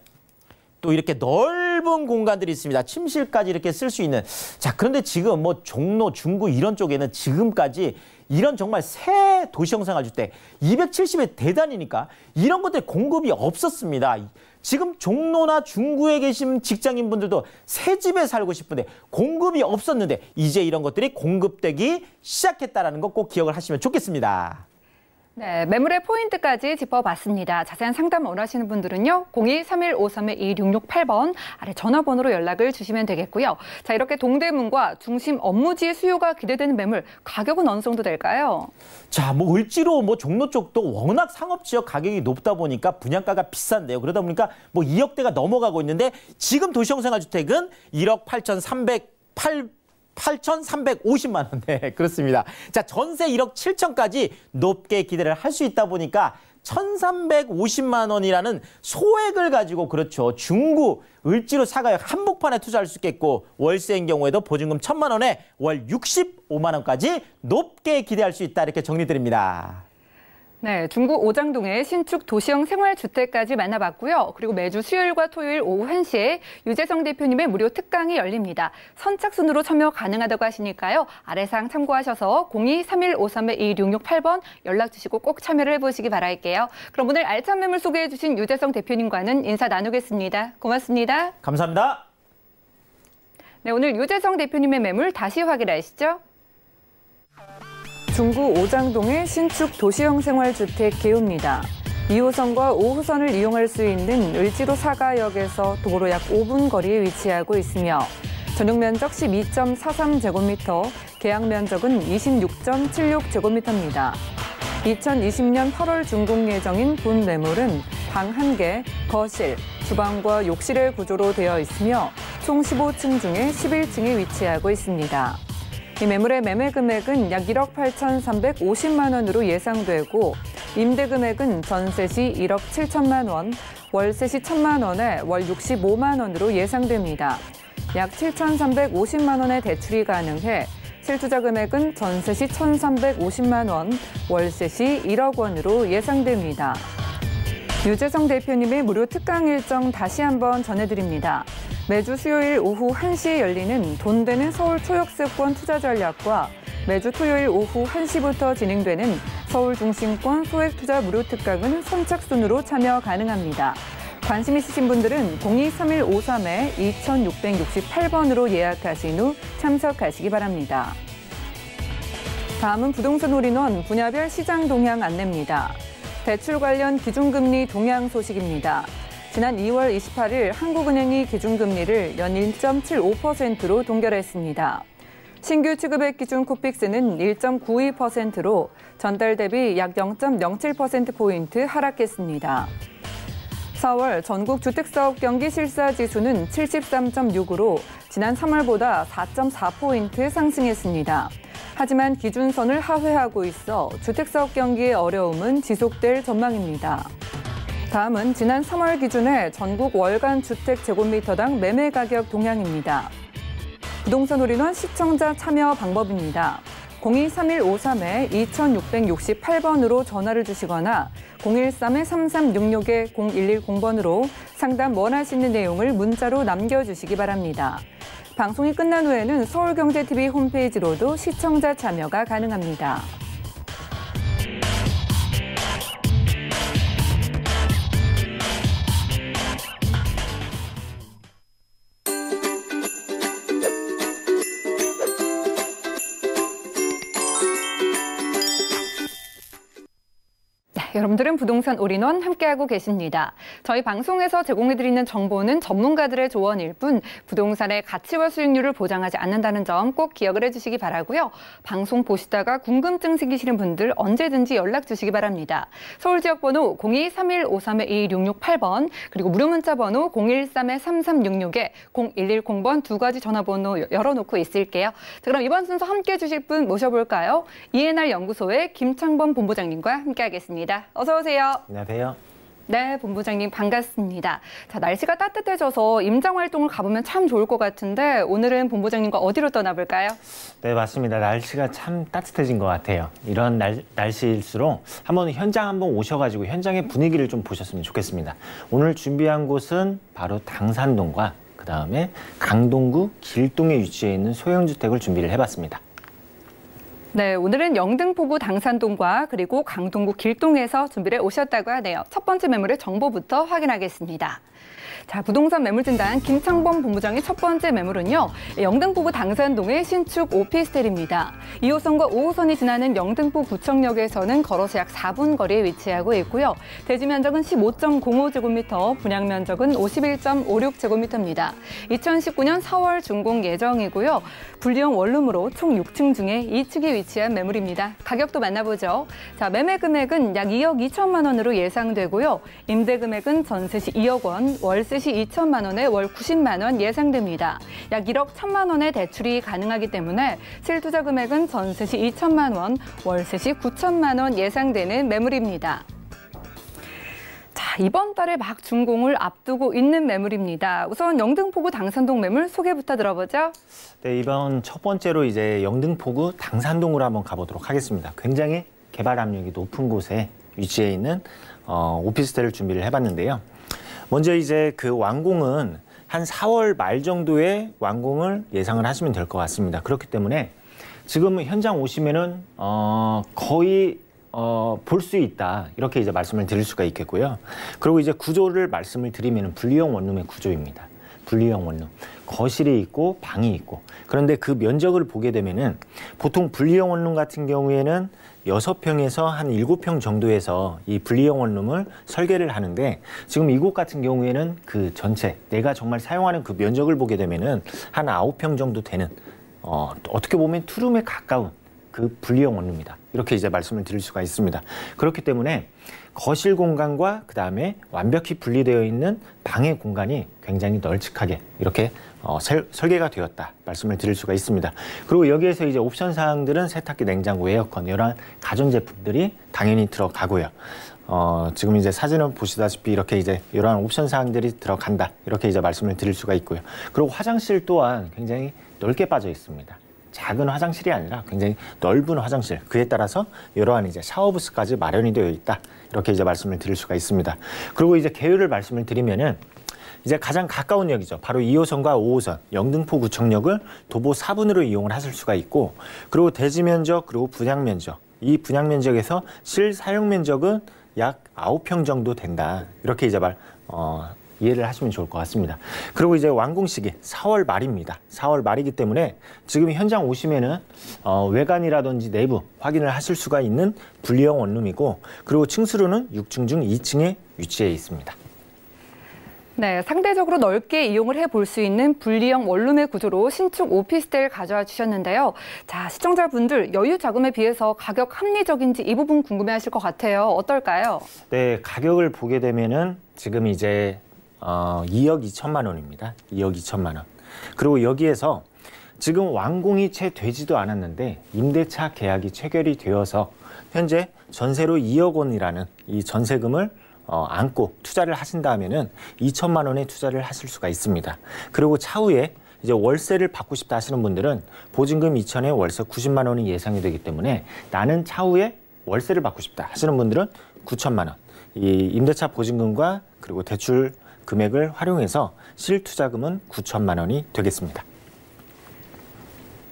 또 이렇게 넓은 공간들이 있습니다. 침실까지 이렇게 쓸 수 있는. 자, 그런데 지금 뭐 종로, 중구 이런 쪽에는 지금까지 이런 정말 새 도시형생활주택 270의 대단이니까 이런 것들 공급이 없었습니다. 지금 종로나 중구에 계신 직장인분들도 새 집에 살고 싶은데 공급이 없었는데 이제 이런 것들이 공급되기 시작했다는 거 꼭 기억을 하시면 좋겠습니다. 네, 매물의 포인트까지 짚어봤습니다. 자세한 상담 원하시는 분들은요. 02-3153-2668번 아래 전화번호로 연락을 주시면 되겠고요. 자, 이렇게 동대문과 중심 업무지의 수요가 기대되는 매물, 가격은 어느 정도 될까요? 자, 뭐 을지로 뭐 종로 쪽도 워낙 상업지역 가격이 높다 보니까 분양가가 비싼데요. 그러다 보니까 뭐 2억대가 넘어가고 있는데 지금 도시형생활주택은 1억 8,350만 원. 네, 그렇습니다. 자, 전세 1억 7천까지 높게 기대를 할 수 있다 보니까 1,350만 원이라는 소액을 가지고 그렇죠. 중구, 을지로 사가역 한복판에 투자할 수 있겠고 월세인 경우에도 보증금 1,000만 원에 월 65만 원까지 높게 기대할 수 있다. 이렇게 정리드립니다. 네, 중구 오장동의 신축 도시형 생활주택까지 만나봤고요. 그리고 매주 수요일과 토요일 오후 1시에 유재성 대표님의 무료 특강이 열립니다. 선착순으로 참여 가능하다고 하시니까요. 아래사항 참고하셔서 02-3153-2668번 연락 주시고 꼭 참여를 해보시기 바랄게요. 그럼 오늘 알찬 매물 소개해 주신 유재성 대표님과는 인사 나누겠습니다. 고맙습니다. 감사합니다. 네, 오늘 유재성 대표님의 매물 다시 확인하시죠. 중구 오장동의 신축 도시형 생활주택 개요입니다. 2호선과 5호선을 이용할 수 있는 을지로 사가역에서 도로 약 5분 거리에 위치하고 있으며 전용 면적 12.43제곱미터, 계약 면적은 26.76제곱미터입니다. 2020년 8월 준공 예정인 본 매물은 방 1개, 거실, 주방과 욕실의 구조로 되어 있으며 총 15층 중에 11층에 위치하고 있습니다. 이 매물의 매매 금액은 약 1억 8,350만 원으로 예상되고 임대 금액은 전세 시 1억 7천만 원, 월세 시 1천만 원에 월 65만 원으로 예상됩니다. 약 7,350만 원의 대출이 가능해 실투자 금액은 전세 시 1,350만 원, 월세 시 1억 원으로 예상됩니다. 유재성 대표님의 무료 특강 일정 다시 한번 전해드립니다. 매주 수요일 오후 1시에 열리는 돈 되는 서울 초역세권 투자 전략과 매주 토요일 오후 1시부터 진행되는 서울 중심권 소액 투자 무료 특강은 선착순으로 참여 가능합니다. 관심 있으신 분들은 02-3153-2668번으로 예약하신 후 참석하시기 바랍니다. 다음은 부동산 올인원 분야별 시장 동향 안내입니다. 대출 관련 기준금리 동향 소식입니다. 지난 2월 28일 한국은행이 기준금리를 연 1.75%로 동결했습니다. 신규 취급액 기준 코픽스는 1.92%로 전달 대비 약 0.07%포인트 하락했습니다. 4월 전국 주택사업 경기 실사지수는 73.6으로 지난 3월보다 4.4포인트 상승했습니다. 하지만 기준선을 하회하고 있어 주택사업 경기의 어려움은 지속될 전망입니다. 다음은 지난 3월 기준의 전국 월간 주택 제곱미터당 매매 가격 동향입니다. 부동산 올인원 시청자 참여 방법입니다. 02-3153-2668번으로 전화를 주시거나 013-3366-0110번으로 상담 원하시는 내용을 문자로 남겨주시기 바랍니다. 방송이 끝난 후에는 서울경제TV 홈페이지로도 시청자 참여가 가능합니다. 여러분들은 부동산 올인원 함께하고 계십니다. 저희 방송에서 제공해드리는 정보는 전문가들의 조언일 뿐 부동산의 가치와 수익률을 보장하지 않는다는 점 꼭 기억을 해주시기 바라고요. 방송 보시다가 궁금증 생기시는 분들 언제든지 연락 주시기 바랍니다. 서울 지역번호 02-3153-2668번 그리고 무료 문자 번호 013-3366에 0110번 두 가지 전화번호 열어놓고 있을게요. 자, 그럼 이번 순서 함께해 주실 분 모셔볼까요? ENR 연구소의 김창범 본부장님과 함께하겠습니다. 어서 오세요. 안녕하세요. 네, 본부장님 반갑습니다. 자, 날씨가 따뜻해져서 임장 활동을 가보면 참 좋을 것 같은데 오늘은 본부장님과 어디로 떠나볼까요? 네, 맞습니다. 날씨가 참 따뜻해진 것 같아요. 이런 날씨일수록 한번 현장 한번 오셔가지고 현장의 분위기를 좀 보셨으면 좋겠습니다. 오늘 준비한 곳은 바로 당산동과 그다음에 강동구 길동에 위치해 있는 소형주택을 준비를 해봤습니다. 네, 오늘은 영등포구 당산동과 그리고 강동구 길동에서 준비를 오셨다고 하네요. 첫 번째 매물의 정보부터 확인하겠습니다. 자, 부동산 매물진단 김창범 본부장의 첫 번째 매물은요. 영등포구 당산동의 신축 오피스텔입니다. 2호선과 5호선이 지나는 영등포구청역에서는 걸어서 약 4분 거리에 위치하고 있고요. 대지 면적은 15.05제곱미터, 분양 면적은 51.56제곱미터입니다. 2019년 4월 준공 예정이고요. 분리형 원룸으로 총 6층 중에 2층에 위치한 매물입니다. 가격도 만나보죠. 자, 매매 금액은 약 2억 2천만 원으로 예상되고요. 임대 금액은 전세 시 2억 원, 월세 시 2천만 원에 월 90만 원 예상됩니다. 약 1억 1천만 원의 대출이 가능하기 때문에 실투자 금액은 전세 시 2천만 원, 월세 시 9천만 원 예상되는 매물입니다. 자, 이번 달에 막 준공을 앞두고 있는 매물입니다. 우선 영등포구 당산동 매물 소개부터 들어보죠. 네, 이번 첫 번째로 이제 영등포구 당산동으로 한번 가보도록 하겠습니다. 굉장히 개발 압력이 높은 곳에 위치해 있는 오피스텔을 준비를 해봤는데요. 먼저 이제 그 완공은 한 4월 말 정도에 완공을 예상을 하시면 될 것 같습니다. 그렇기 때문에 지금 현장 오시면은 거의 볼 수 있다 이렇게 이제 말씀을 드릴 수가 있겠고요. 그리고 이제 구조를 말씀을 드리면 분리형 원룸의 구조입니다. 분리형 원룸. 거실이 있고 방이 있고. 그런데 그 면적을 보게 되면은 보통 분리형 원룸 같은 경우에는 6평에서 한 7평 정도에서 이 분리형 원룸을 설계를 하는데 지금 이곳 같은 경우에는 그 전체 내가 정말 사용하는 그 면적을 보게 되면은 한 9평 정도 되는 어떻게 보면 투룸에 가까운 그 분리형 원룸입니다. 이렇게 이제 말씀을 드릴 수가 있습니다. 그렇기 때문에 거실 공간과 그다음에 완벽히 분리되어 있는 방의 공간이 굉장히 널찍하게 이렇게 설계가 되었다 말씀을 드릴 수가 있습니다. 그리고 여기에서 이제 옵션 사항들은 세탁기, 냉장고, 에어컨 이런 가전제품들이 당연히 들어가고요. 지금 이제 사진을 보시다시피 이렇게 이제 이러한 옵션 사항들이 들어간다 이렇게 이제 말씀을 드릴 수가 있고요. 그리고 화장실 또한 굉장히 넓게 빠져 있습니다. 작은 화장실이 아니라 굉장히 넓은 화장실, 그에 따라서 이러한 이제 샤워부스까지 마련이 되어 있다 이렇게 이제 말씀을 드릴 수가 있습니다. 그리고 이제 계율을 말씀을 드리면은 이제 가장 가까운 역이죠. 바로 2호선과 5호선, 영등포구청역을 도보 4분으로 이용을 하실 수가 있고, 그리고 대지 면적, 그리고 분양 면적, 이 분양 면적에서 실사용 면적은 약 9평 정도 된다 이렇게 이제 이해를 하시면 좋을 것 같습니다. 그리고 이제 완공 시기 4월 말입니다. 4월 말이기 때문에 지금 현장 오시면은 외관이라든지 내부 확인을 하실 수가 있는 분리형 원룸이고, 그리고 층수로는 6층 중 2층에 위치해 있습니다. 네, 상대적으로 넓게 이용을 해볼 수 있는 분리형 원룸의 구조로 신축 오피스텔 가져와 주셨는데요. 자, 시청자분들 여유 자금에 비해서 가격 합리적인지 이 부분 궁금해하실 것 같아요. 어떨까요? 네, 가격을 보게 되면은 지금 이제 2억 2천만 원입니다. 2억 2천만 원. 그리고 여기에서 지금 완공이 채 되지도 않았는데 임대차 계약이 체결이 되어서 현재 전세로 2억 원이라는 이 전세금을 안고 투자를 하신다면은 2천만 원의 투자를 하실 수가 있습니다. 그리고 차후에 이제 월세를 받고 싶다 하시는 분들은 보증금 2천에 월세 90만 원이 예상이 되기 때문에 나는 차후에 월세를 받고 싶다 하시는 분들은 9천만 원. 이 임대차 보증금과 그리고 대출 금액을 활용해서 실투자금은 9천만 원이 되겠습니다.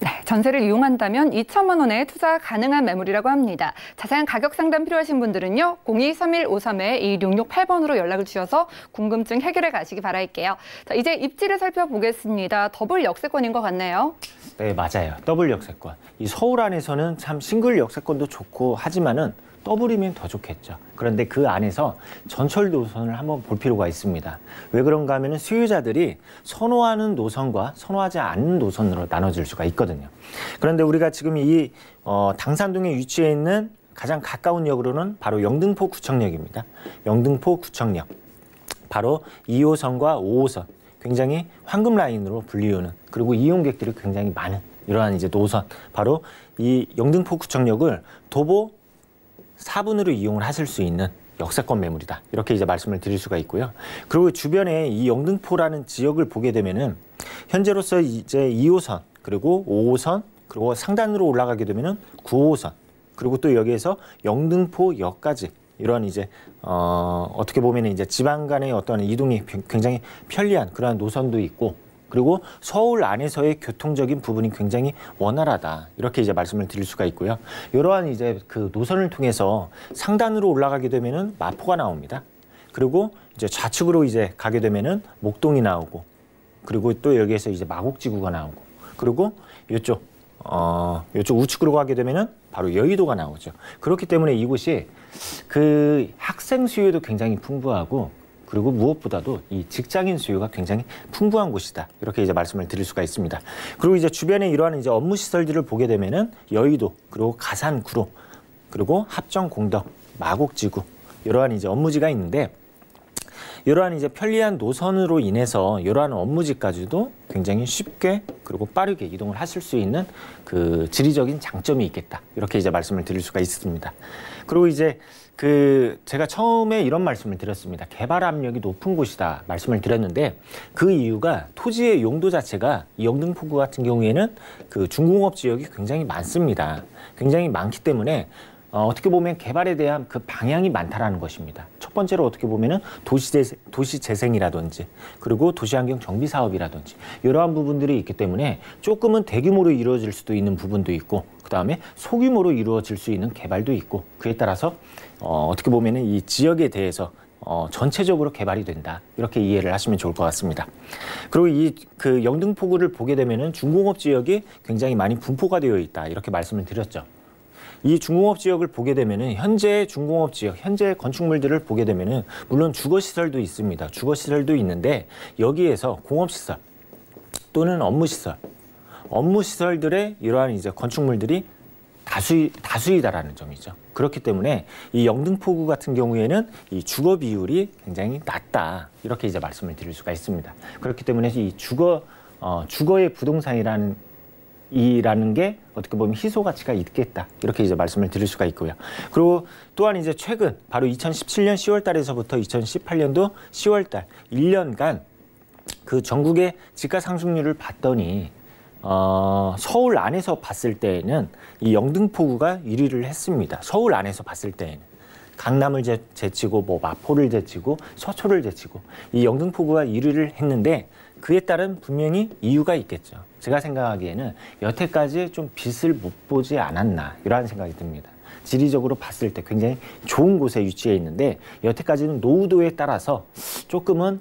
네, 전세를 이용한다면 2천만 원의 투자 가능한 매물이라고 합니다. 자세한 가격 상담 필요하신 분들은요. 02-3153-2668번으로 연락을 주셔서 궁금증 해결해 가시기 바랄게요. 자, 이제 입지를 살펴보겠습니다. 더블 역세권인 것 같네요. 네, 맞아요. 더블 역세권. 이 서울 안에서는 참 싱글 역세권도 좋고 하지만은 더블이면 더 좋겠죠. 그런데 그 안에서 전철 노선을 한번 볼 필요가 있습니다. 왜 그런가 하면은 수요자들이 선호하는 노선과 선호하지 않는 노선으로 나눠질 수가 있거든요. 그런데 우리가 지금 이 당산동에 위치해 있는 가장 가까운 역으로는 바로 영등포 구청역입니다. 영등포 구청역. 바로 2호선과 5호선. 굉장히 황금 라인으로 불리우는, 그리고 이용객들이 굉장히 많은 이러한 이제 노선. 바로 이 영등포 구청역을 도보 4분으로 이용을 하실 수 있는 역세권 매물이다. 이렇게 이제 말씀을 드릴 수가 있고요. 그리고 주변에 이 영등포라는 지역을 보게 되면은 현재로서 이제 2호선, 그리고 5호선, 그리고 상단으로 올라가게 되면은 9호선, 그리고 또 여기에서 영등포역까지 이런 이제 어떻게 보면 이제 지방 간의 어떤 이동이 굉장히 편리한 그러한 노선도 있고, 그리고 서울 안에서의 교통적인 부분이 굉장히 원활하다. 이렇게 이제 말씀을 드릴 수가 있고요. 이러한 이제 그 노선을 통해서 상단으로 올라가게 되면은 마포가 나옵니다. 그리고 이제 좌측으로 이제 가게 되면은 목동이 나오고, 그리고 또 여기에서 이제 마곡지구가 나오고, 그리고 이쪽 우측으로 가게 되면은 바로 여의도가 나오죠. 그렇기 때문에 이곳이 그 학생 수요도 굉장히 풍부하고, 그리고 무엇보다도 이 직장인 수요가 굉장히 풍부한 곳이다. 이렇게 이제 말씀을 드릴 수가 있습니다. 그리고 이제 주변에 이러한 이제 업무 시설들을 보게 되면은 여의도, 그리고 가산 구로, 그리고 합정 공덕, 마곡지구 이러한 이제 업무지가 있는데, 이러한 이제 편리한 노선으로 인해서 이러한 업무지까지도 굉장히 쉽게 그리고 빠르게 이동을 하실 수 있는 그 지리적인 장점이 있겠다. 이렇게 이제 말씀을 드릴 수가 있습니다. 그리고 이제 제가 처음에 이런 말씀을 드렸습니다. 개발 압력이 높은 곳이다 말씀을 드렸는데, 그 이유가 토지의 용도 자체가 이 영등포구 같은 경우에는 그 중공업 지역이 굉장히 많습니다. 굉장히 많기 때문에 어떻게 보면 개발에 대한 그 방향이 많다라는 것입니다. 첫 번째로 어떻게 보면은 도시 재생이라든지, 그리고 도시환경 정비 사업이라든지 이러한 부분들이 있기 때문에 조금은 대규모로 이루어질 수도 있는 부분도 있고, 그 다음에 소규모로 이루어질 수 있는 개발도 있고, 그에 따라서 어떻게 보면은 이 지역에 대해서 전체적으로 개발이 된다. 이렇게 이해를 하시면 좋을 것 같습니다. 그리고 그 영등포구를 보게 되면은 중공업 지역이 굉장히 많이 분포가 되어 있다. 이렇게 말씀을 드렸죠. 이 중공업 지역을 보게 되면은 현재 중공업 지역, 현재 건축물들을 보게 되면은 물론 주거시설도 있습니다. 주거시설도 있는데, 여기에서 공업시설 또는 업무시설들의 이러한 이제 건축물들이 다수이다라는 점이죠. 그렇기 때문에 이 영등포구 같은 경우에는 이 주거 비율이 굉장히 낮다. 이렇게 이제 말씀을 드릴 수가 있습니다. 그렇기 때문에 이 주거의 부동산이라는 게 어떻게 보면 희소 가치가 있겠다. 이렇게 이제 말씀을 드릴 수가 있고요. 그리고 또한 이제 최근 바로 2017년 10월 달에서부터 2018년도 10월 달 1년간 그 전국의 지가 상승률을 봤더니 서울 안에서 봤을 때에는 이 영등포구가 1위를 했습니다. 서울 안에서 봤을 때에는 강남을 제치고 뭐 마포를 제치고 서초를 제치고 이 영등포구가 1위를 했는데, 그에 따른 분명히 이유가 있겠죠. 제가 생각하기에는 여태까지 좀 빛을 못 보지 않았나, 이러한 생각이 듭니다. 지리적으로 봤을 때 굉장히 좋은 곳에 위치해 있는데, 여태까지는 노후도에 따라서 조금은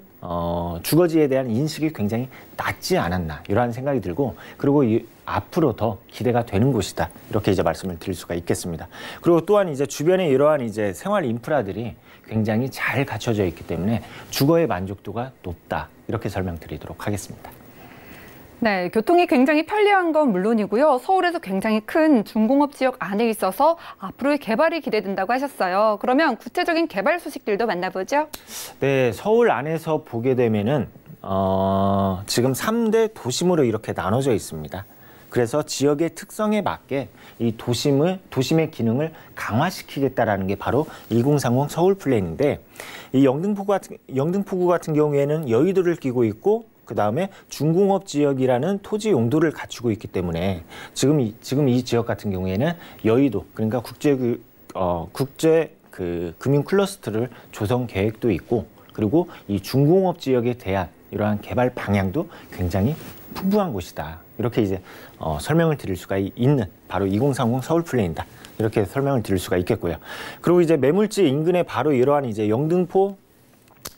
주거지에 대한 인식이 굉장히 낮지 않았나, 이러한 생각이 들고, 그리고 앞으로 더 기대가 되는 곳이다. 이렇게 이제 말씀을 드릴 수가 있겠습니다. 그리고 또한 이제 주변에 이러한 이제 생활 인프라들이 굉장히 잘 갖춰져 있기 때문에 주거의 만족도가 높다. 이렇게 설명드리도록 하겠습니다. 네, 교통이 굉장히 편리한 건 물론이고요. 서울에서 굉장히 큰 중공업 지역 안에 있어서 앞으로의 개발이 기대된다고 하셨어요. 그러면 구체적인 개발 소식들도 만나보죠. 네, 서울 안에서 보게 되면은 지금 3대 도심으로 이렇게 나눠져 있습니다. 그래서 지역의 특성에 맞게 이 도심의 기능을 강화시키겠다라는 게 바로 2030 서울 플랜인데, 이 영등포구 같은 경우에는 여의도를 끼고 있고, 그 다음에 중공업 지역이라는 토지 용도를 갖추고 있기 때문에 지금 이 지역 같은 경우에는 여의도, 그러니까 국제 금융 클러스터를 조성 계획도 있고, 그리고 이 중공업 지역에 대한 이러한 개발 방향도 굉장히 풍부한 곳이다. 이렇게 이제 설명을 드릴 수가 있는 바로 2030 서울 플랜이다. 이렇게 설명을 드릴 수가 있겠고요. 그리고 이제 매물지 인근에 바로 이러한 이제 영등포,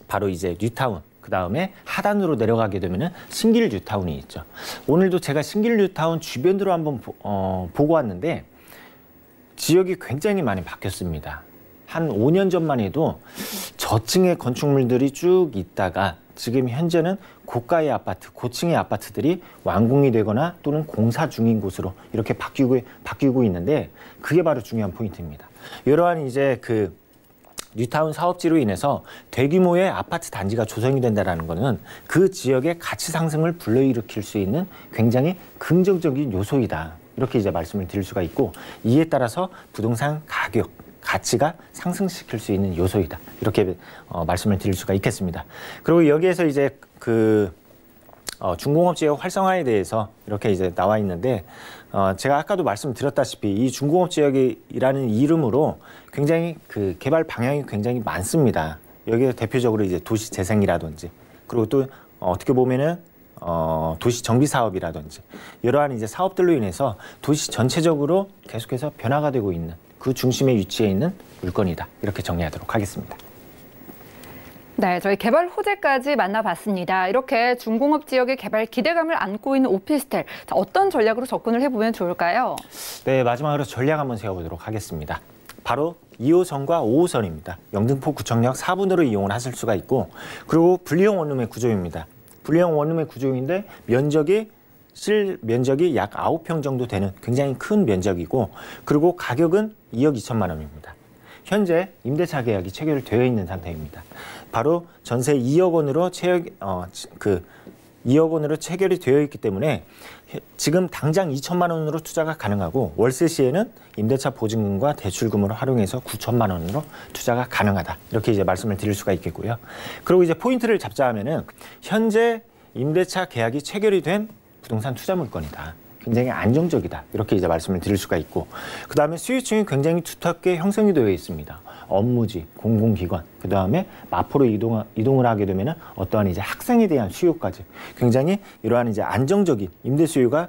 바로 이제 뉴타운, 그 다음에 하단으로 내려가게 되면은 신길 뉴타운이 있죠. 오늘도 제가 신길 뉴타운 주변으로 한번 보고 왔는데 지역이 굉장히 많이 바뀌었습니다. 한 5년 전만 해도 저층의 건축물들이 쭉 있다가 지금 현재는 고가의 아파트, 고층의 아파트들이 완공이 되거나 또는 공사 중인 곳으로 이렇게 바뀌고 있는데 그게 바로 중요한 포인트입니다. 이러한 이제 그 뉴타운 사업지로 인해서 대규모의 아파트 단지가 조성이 된다는 것은 그 지역의 가치 상승을 불러일으킬 수 있는 굉장히 긍정적인 요소이다. 이렇게 이제 말씀을 드릴 수가 있고 이에 따라서 부동산 가격, 가치가 상승시킬 수 있는 요소이다. 이렇게 말씀을 드릴 수가 있겠습니다. 그리고 여기에서 이제 그 중공업 지역 활성화에 대해서 이렇게 이제 나와 있는데 제가 아까도 말씀드렸다시피 이 중공업 지역이라는 이름으로 굉장히 그 개발 방향이 굉장히 많습니다. 여기에 대표적으로 이제 도시 재생이라든지 그리고 또 어떻게 보면은 도시 정비 사업이라든지 이러한 이제 사업들로 인해서 도시 전체적으로 계속해서 변화가 되고 있는 그 중심에 위치해 있는 물건이다. 이렇게 정리하도록 하겠습니다. 네, 저희 개발 호재까지 만나봤습니다. 이렇게 중공업 지역의 개발 기대감을 안고 있는 오피스텔, 자, 어떤 전략으로 접근을 해보면 좋을까요? 네, 마지막으로 전략 한번 세워보도록 하겠습니다. 바로 2호선과 5호선입니다. 영등포 구청역 4분으로 이용을 하실 수가 있고 그리고 분리형 원룸의 구조입니다. 분리형 원룸의 구조인데 실면적이 약 9평 정도 되는 굉장히 큰 면적이고 그리고 가격은 2억 2천만 원입니다. 현재 임대차 계약이 체결되어 있는 상태입니다. 바로 전세 2억 원으로 2억 원으로 체결이 되어 있기 때문에 지금 당장 2천만 원으로 투자가 가능하고 월세 시에는 임대차 보증금과 대출금을 활용해서 9천만 원으로 투자가 가능하다. 이렇게 이제 말씀을 드릴 수가 있겠고요. 그리고 이제 포인트를 잡자 하면은 현재 임대차 계약이 체결이 된 부동산 투자 물건이다. 굉장히 안정적이다. 이렇게 이제 말씀을 드릴 수가 있고 그 다음에 수요층이 굉장히 두텁게 형성이 되어 있습니다. 업무지, 공공기관, 그 다음에 마포로 이동을 하게 되면은 어떠한 이제 학생에 대한 수요까지 굉장히 이러한 이제 안정적인 임대 수요가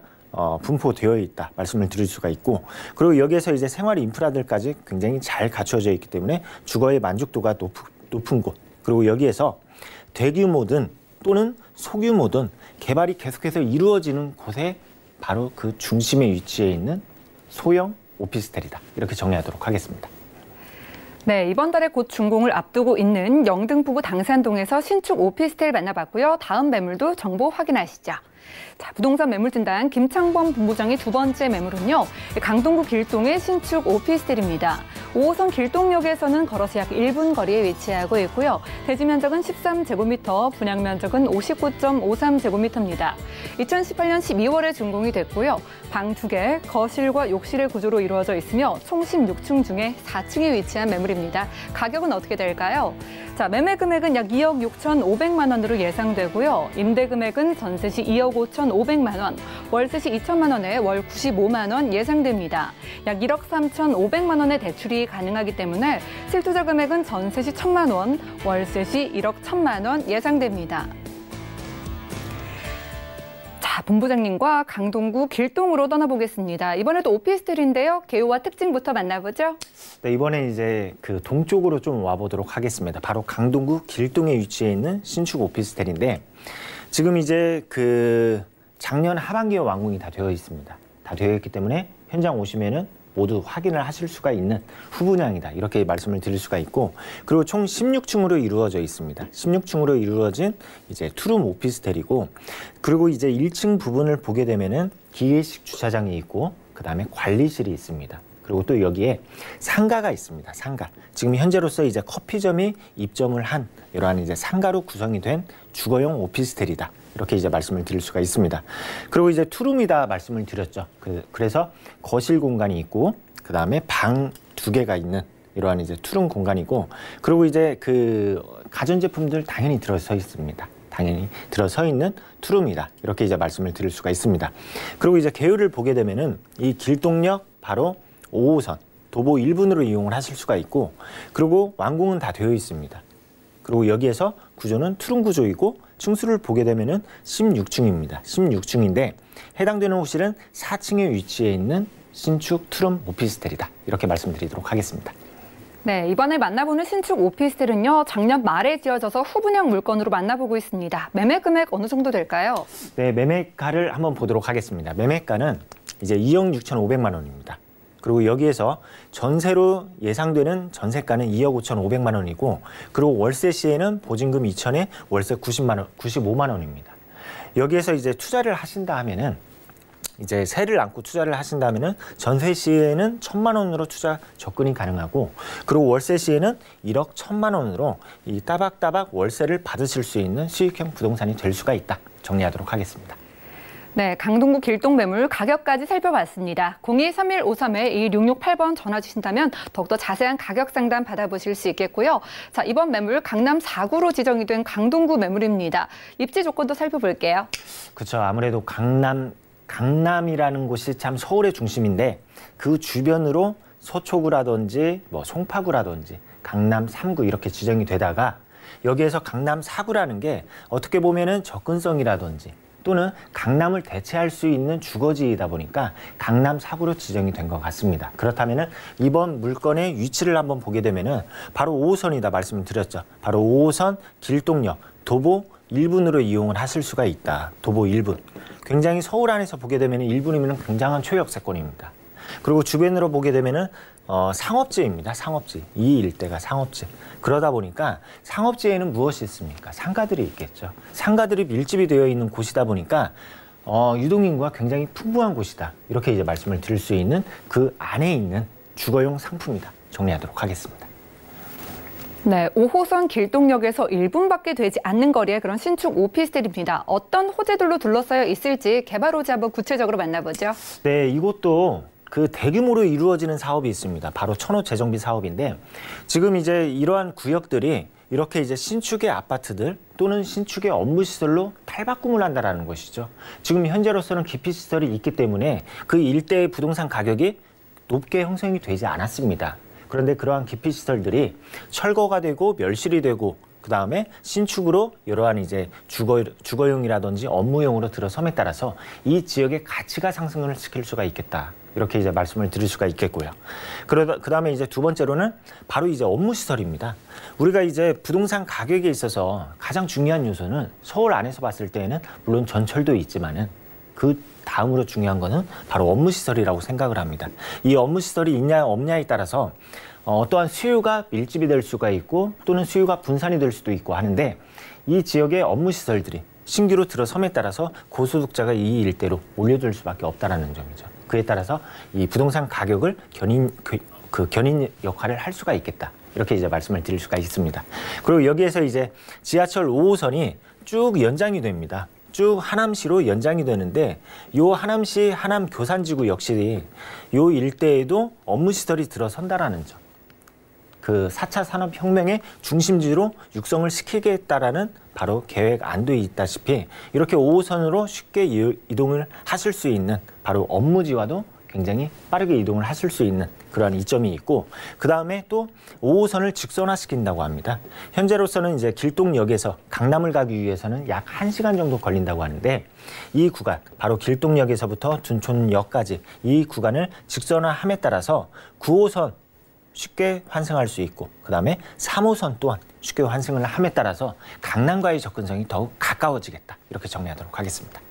분포되어 있다 말씀을 드릴 수가 있고 그리고 여기에서 이제 생활 인프라들까지 굉장히 잘 갖춰져 있기 때문에 주거의 만족도가 높은 곳 그리고 여기에서 대규모든 또는 소규모든 개발이 계속해서 이루어지는 곳에 바로 그 중심에 위치해 있는 소형 오피스텔이다. 이렇게 정리하도록 하겠습니다. 네, 이번 달에 곧 준공을 앞두고 있는 영등포구 당산동에서 신축 오피스텔 만나봤고요. 다음 매물도 정보 확인하시죠. 자, 부동산 매물진단 김창범 본부장의 두 번째 매물은요. 강동구 길동의 신축 오피스텔입니다. 5호선 길동역에서는 걸어서 약 1분 거리에 위치하고 있고요. 대지 면적은 13제곱미터, 분양 면적은 59.53제곱미터입니다. 2018년 12월에 준공이 됐고요. 방 2개, 거실과 욕실의 구조로 이루어져 있으며 총 16층 중에 4층에 위치한 매물입니다. 가격은 어떻게 될까요? 자, 매매 금액은 약 2억 6,500만 원으로 예상되고요. 임대 금액은 전세 시 2억 5,500만 원, 월세 시 2천만 원에 월 95만 원 예상됩니다. 약 1억 3,500만 원의 대출이 가능하기 때문에 실투자 금액은 전세 시 1,000만 원, 월세 시 1억 1,000만 원 예상됩니다. 자, 본부장님과 강동구 길동으로 떠나보겠습니다. 이번에도 오피스텔인데요. 개요와 특징부터 만나보죠. 네, 이번에 이제 그 동쪽으로 좀 와보도록 하겠습니다. 바로 강동구 길동에 위치해 있는 신축 오피스텔인데 지금 이제 그 작년 하반기에 완공이 다 되어 있습니다. 다 되어 있기 때문에 현장 오시면은 모두 확인을 하실 수가 있는 후분양이다. 이렇게 말씀을 드릴 수가 있고 그리고 총 16층으로 이루어져 있습니다. 16층으로 이루어진 이제 투룸 오피스텔이고 그리고 이제 1층 부분을 보게 되면은 기계식 주차장이 있고 그다음에 관리실이 있습니다. 그리고 또 여기에 상가가 있습니다. 상가. 지금 현재로서 이제 커피점이 입점을 한 이러한 이제 상가로 구성이 된 주거용 오피스텔이다. 이렇게 이제 말씀을 드릴 수가 있습니다. 그리고 이제 투룸이다 말씀을 드렸죠. 그래서 거실 공간이 있고 그 다음에 방 2개가 있는 이러한 이제 투룸 공간이고 그리고 이제 그 가전제품들 당연히 들어서 있습니다. 당연히 들어서 있는 투룸이다. 이렇게 이제 말씀을 드릴 수가 있습니다. 그리고 이제 개요를 보게 되면은 이 길동역 바로 5호선 도보 1분으로 이용을 하실 수가 있고 그리고 완공은 다 되어 있습니다. 그리고 여기에서 구조는 투룸 구조이고 층수를 보게 되면은 16층입니다. 16층인데 해당되는 호실은 4층에 위치해 있는 신축 투룸 오피스텔이다. 이렇게 말씀드리도록 하겠습니다. 네, 이번에 만나보는 신축 오피스텔은요, 작년 말에 지어져서 후분양 물건으로 만나보고 있습니다. 매매 금액 어느 정도 될까요? 네, 매매가를 한번 보도록 하겠습니다. 매매가는 이제 2억 6,500만 원입니다. 그리고 여기에서 전세로 예상되는 전세가는 2억 5,500만 원이고, 그리고 월세 시에는 보증금 2천에 월세 95만 원입니다. 여기에서 이제 투자를 하신다 하면은, 이제 세를 안고 투자를 하신다 하면은 전세 시에는 1,000만 원으로 투자 접근이 가능하고, 그리고 월세 시에는 1억 1,000만 원으로 이 따박따박 월세를 받으실 수 있는 수익형 부동산이 될 수가 있다. 정리하도록 하겠습니다. 네, 강동구 길동 매물 가격까지 살펴봤습니다. 023153-1668번 전화 주신다면 더욱더 자세한 가격 상담 받아보실 수 있겠고요. 자, 이번 매물 강남 4구로 지정이 된 강동구 매물입니다. 입지 조건도 살펴볼게요. 그렇죠. 아무래도 강남이라는 곳이 참 서울의 중심인데, 그 주변으로 서초구라든지 뭐 송파구라든지 강남 3구 이렇게 지정이 되다가, 여기에서 강남 4구라는 게 어떻게 보면은 접근성이라든지 또는 강남을 대체할 수 있는 주거지이다 보니까 강남 4구로 지정이 된 것 같습니다. 그렇다면은 이번 물건의 위치를 한번 보게 되면은 바로 5호선이다 말씀을 드렸죠. 바로 5호선 길동역 도보 1분으로 이용을 하실 수가 있다. 도보 1분. 굉장히 서울 안에서 보게 되면 1분이면 굉장한 초역세권입니다. 그리고 주변으로 보게 되면은 상업지입니다. 상업지. 이 일대가 상업지. 그러다 보니까 상업지에는 무엇이 있습니까? 상가들이 있겠죠. 상가들이 밀집이 되어 있는 곳이다 보니까 유동인구가 굉장히 풍부한 곳이다. 이렇게 이제 말씀을 드릴 수 있는 그 안에 있는 주거용 상품이다. 정리하도록 하겠습니다. 네, 5호선 길동역에서 1분밖에 되지 않는 거리의 그런 신축 오피스텔입니다. 어떤 호재들로 둘러싸여 있을지 개발 호재 한번 구체적으로 만나보죠. 네, 이곳도 그 대규모로 이루어지는 사업이 있습니다. 바로 천호 재정비 사업인데, 지금 이제 이러한 구역들이 이렇게 이제 신축의 아파트들 또는 신축의 업무시설로 탈바꿈을 한다라는 것이죠. 지금 현재로서는 기피시설이 있기 때문에 그 일대의 부동산 가격이 높게 형성이 되지 않았습니다. 그런데 그러한 기피시설들이 철거가 되고 멸실이 되고, 그 다음에 신축으로 이러한 이제 주거용이라든지 업무용으로 들어섬에 따라서 이 지역의 가치가 상승을 시킬 수가 있겠다. 이렇게 이제 말씀을 드릴 수가 있겠고요. 그 다음에 이제 두 번째로는 바로 이제 업무시설입니다. 우리가 이제 부동산 가격에 있어서 가장 중요한 요소는 서울 안에서 봤을 때에는 물론 전철도 있지만은 그 다음으로 중요한 거는 바로 업무시설이라고 생각을 합니다. 이 업무시설이 있냐 없냐에 따라서 어떠한 수요가 밀집이 될 수가 있고 또는 수요가 분산이 될 수도 있고 하는데, 이 지역의 업무시설들이 신규로 들어섬에 따라서 고소득자가 이 일대로 몰려들 수밖에 없다는 점이죠. 그에 따라서 이 부동산 가격을 견인 역할을 할 수가 있겠다. 이렇게 이제 말씀을 드릴 수가 있습니다. 그리고 여기에서 이제 지하철 5호선이 쭉 연장이 됩니다. 쭉 하남시로 연장이 되는데, 요 하남시 하남 교산지구 역시 요 일대에도 업무시설이 들어선다라는 점. 그 4차 산업혁명의 중심지로 육성을 시키겠다라는 바로 계획 안도에 있다시피 이렇게 5호선으로 쉽게 이동을 하실 수 있는 바로 업무지와도 굉장히 빠르게 이동을 하실 수 있는 그러한 이점이 있고, 그 다음에 또 5호선을 직선화시킨다고 합니다. 현재로서는 이제 길동역에서 강남을 가기 위해서는 약 1시간 정도 걸린다고 하는데, 이 구간, 바로 길동역에서부터 둔촌역까지 이 구간을 직선화함에 따라서 9호선 쉽게 환승할 수 있고, 그 다음에 3호선 또한 쉽게 환승을 함에 따라서 강남과의 접근성이 더욱 가까워지겠다. 이렇게 정리하도록 하겠습니다.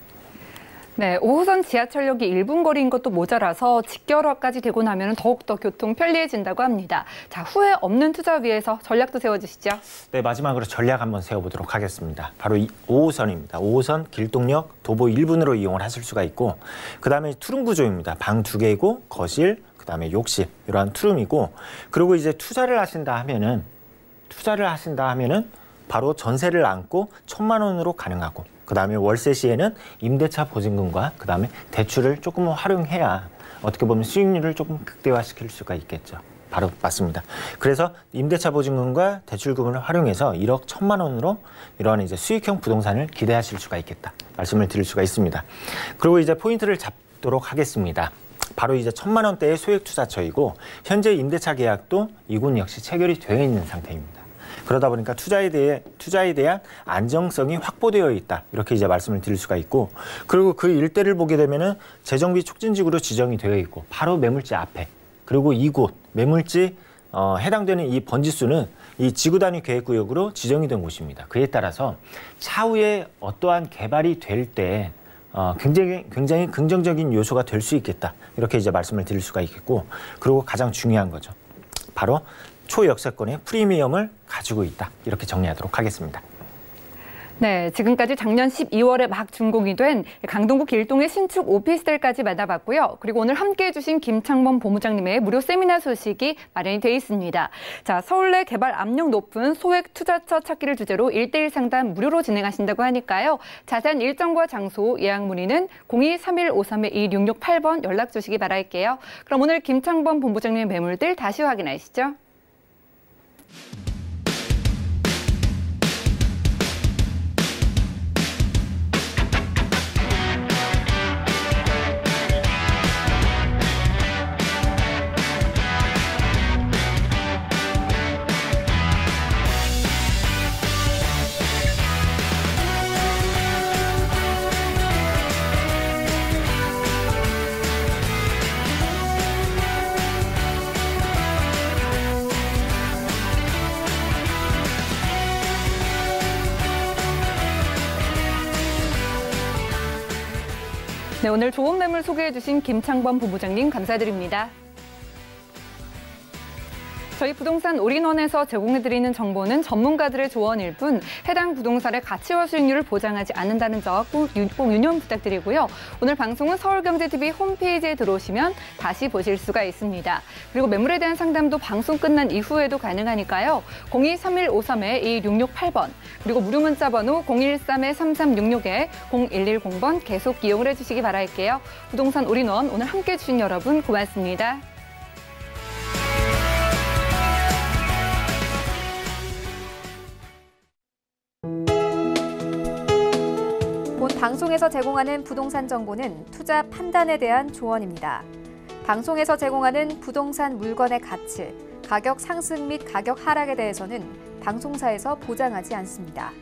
네, 5호선 지하철역이 1분 거리인 것도 모자라서 직결화까지 되고 나면 더욱더 교통 편리해진다고 합니다. 자, 후회 없는 투자 위해서 전략도 세워주시죠. 네, 마지막으로 전략 한번 세워보도록 하겠습니다. 바로 5호선입니다. 5호선 길동역 도보 1분으로 이용을 하실 수가 있고, 그 다음에 투룸 구조입니다. 방 2개이고 거실, 그 다음에 욕실, 이러한 투룸이고, 그리고 이제 투자를 하신다 하면은 바로 전세를 안고 1,000만 원으로 가능하고, 그 다음에 월세 시에는 임대차 보증금과 그 다음에 대출을 조금 활용해야 어떻게 보면 수익률을 조금 극대화시킬 수가 있겠죠. 바로 맞습니다. 그래서 임대차 보증금과 대출금을 활용해서 1억 1,000만 원으로 이러한 이제 수익형 부동산을 기대하실 수가 있겠다. 말씀을 드릴 수가 있습니다. 그리고 이제 포인트를 잡도록 하겠습니다. 바로 이제 1,000만 원대의 소액 투자처이고, 현재 임대차 계약도 이곳 역시 체결이 되어 있는 상태입니다. 그러다 보니까 투자에 대한 안정성이 확보되어 있다. 이렇게 이제 말씀을 드릴 수가 있고, 그리고 그 일대를 보게 되면은 재정비 촉진지구로 지정이 되어 있고, 바로 매물지 앞에, 그리고 이곳 매물지 해당되는 이 번지수는 이 지구 단위 계획구역으로 지정이 된 곳입니다. 그에 따라서 차후에 어떠한 개발이 될 때 굉장히 긍정적인 요소가 될 수 있겠다. 이렇게 이제 말씀을 드릴 수가 있겠고, 그리고 가장 중요한 거죠. 바로 초역세권의 프리미엄을 가지고 있다. 이렇게 정리하도록 하겠습니다. 네, 지금까지 작년 12월에 막 준공이 된 강동구 길동의 신축 오피스텔까지 만나봤고요. 그리고 오늘 함께해 주신 김창범 본부장님의 무료 세미나 소식이 마련이 돼 있습니다. 자, 서울 내 개발 압력 높은 소액 투자처 찾기를 주제로 1:1 상담 무료로 진행하신다고 하니까요. 자세한 일정과 장소, 예약 문의는 02-3153-2668번 연락 주시기 바랄게요. 그럼 오늘 김창범 본부장님의 매물들 다시 확인하시죠. 네, 오늘 좋은 매물 소개해 주신 김창범 본부장님 감사드립니다. 저희 부동산 올인원에서 제공해드리는 정보는 전문가들의 조언일 뿐 해당 부동산의 가치와 수익률을 보장하지 않는다는 점 꼭 유념 부탁드리고요. 오늘 방송은 서울경제TV 홈페이지에 들어오시면 다시 보실 수가 있습니다. 그리고 매물에 대한 상담도 방송 끝난 이후에도 가능하니까요. 02-3153-2668번 그리고 무료 문자 번호 013-3366-0110번 계속 이용을 해주시기 바랄게요. 부동산 올인원 오늘 함께해 주신 여러분 고맙습니다. 본 방송에서 제공하는 부동산 정보는 투자 판단에 대한 조언입니다. 방송에서 제공하는 부동산 물건의 가치, 가격 상승 및 가격 하락에 대해서는 방송사에서 보장하지 않습니다.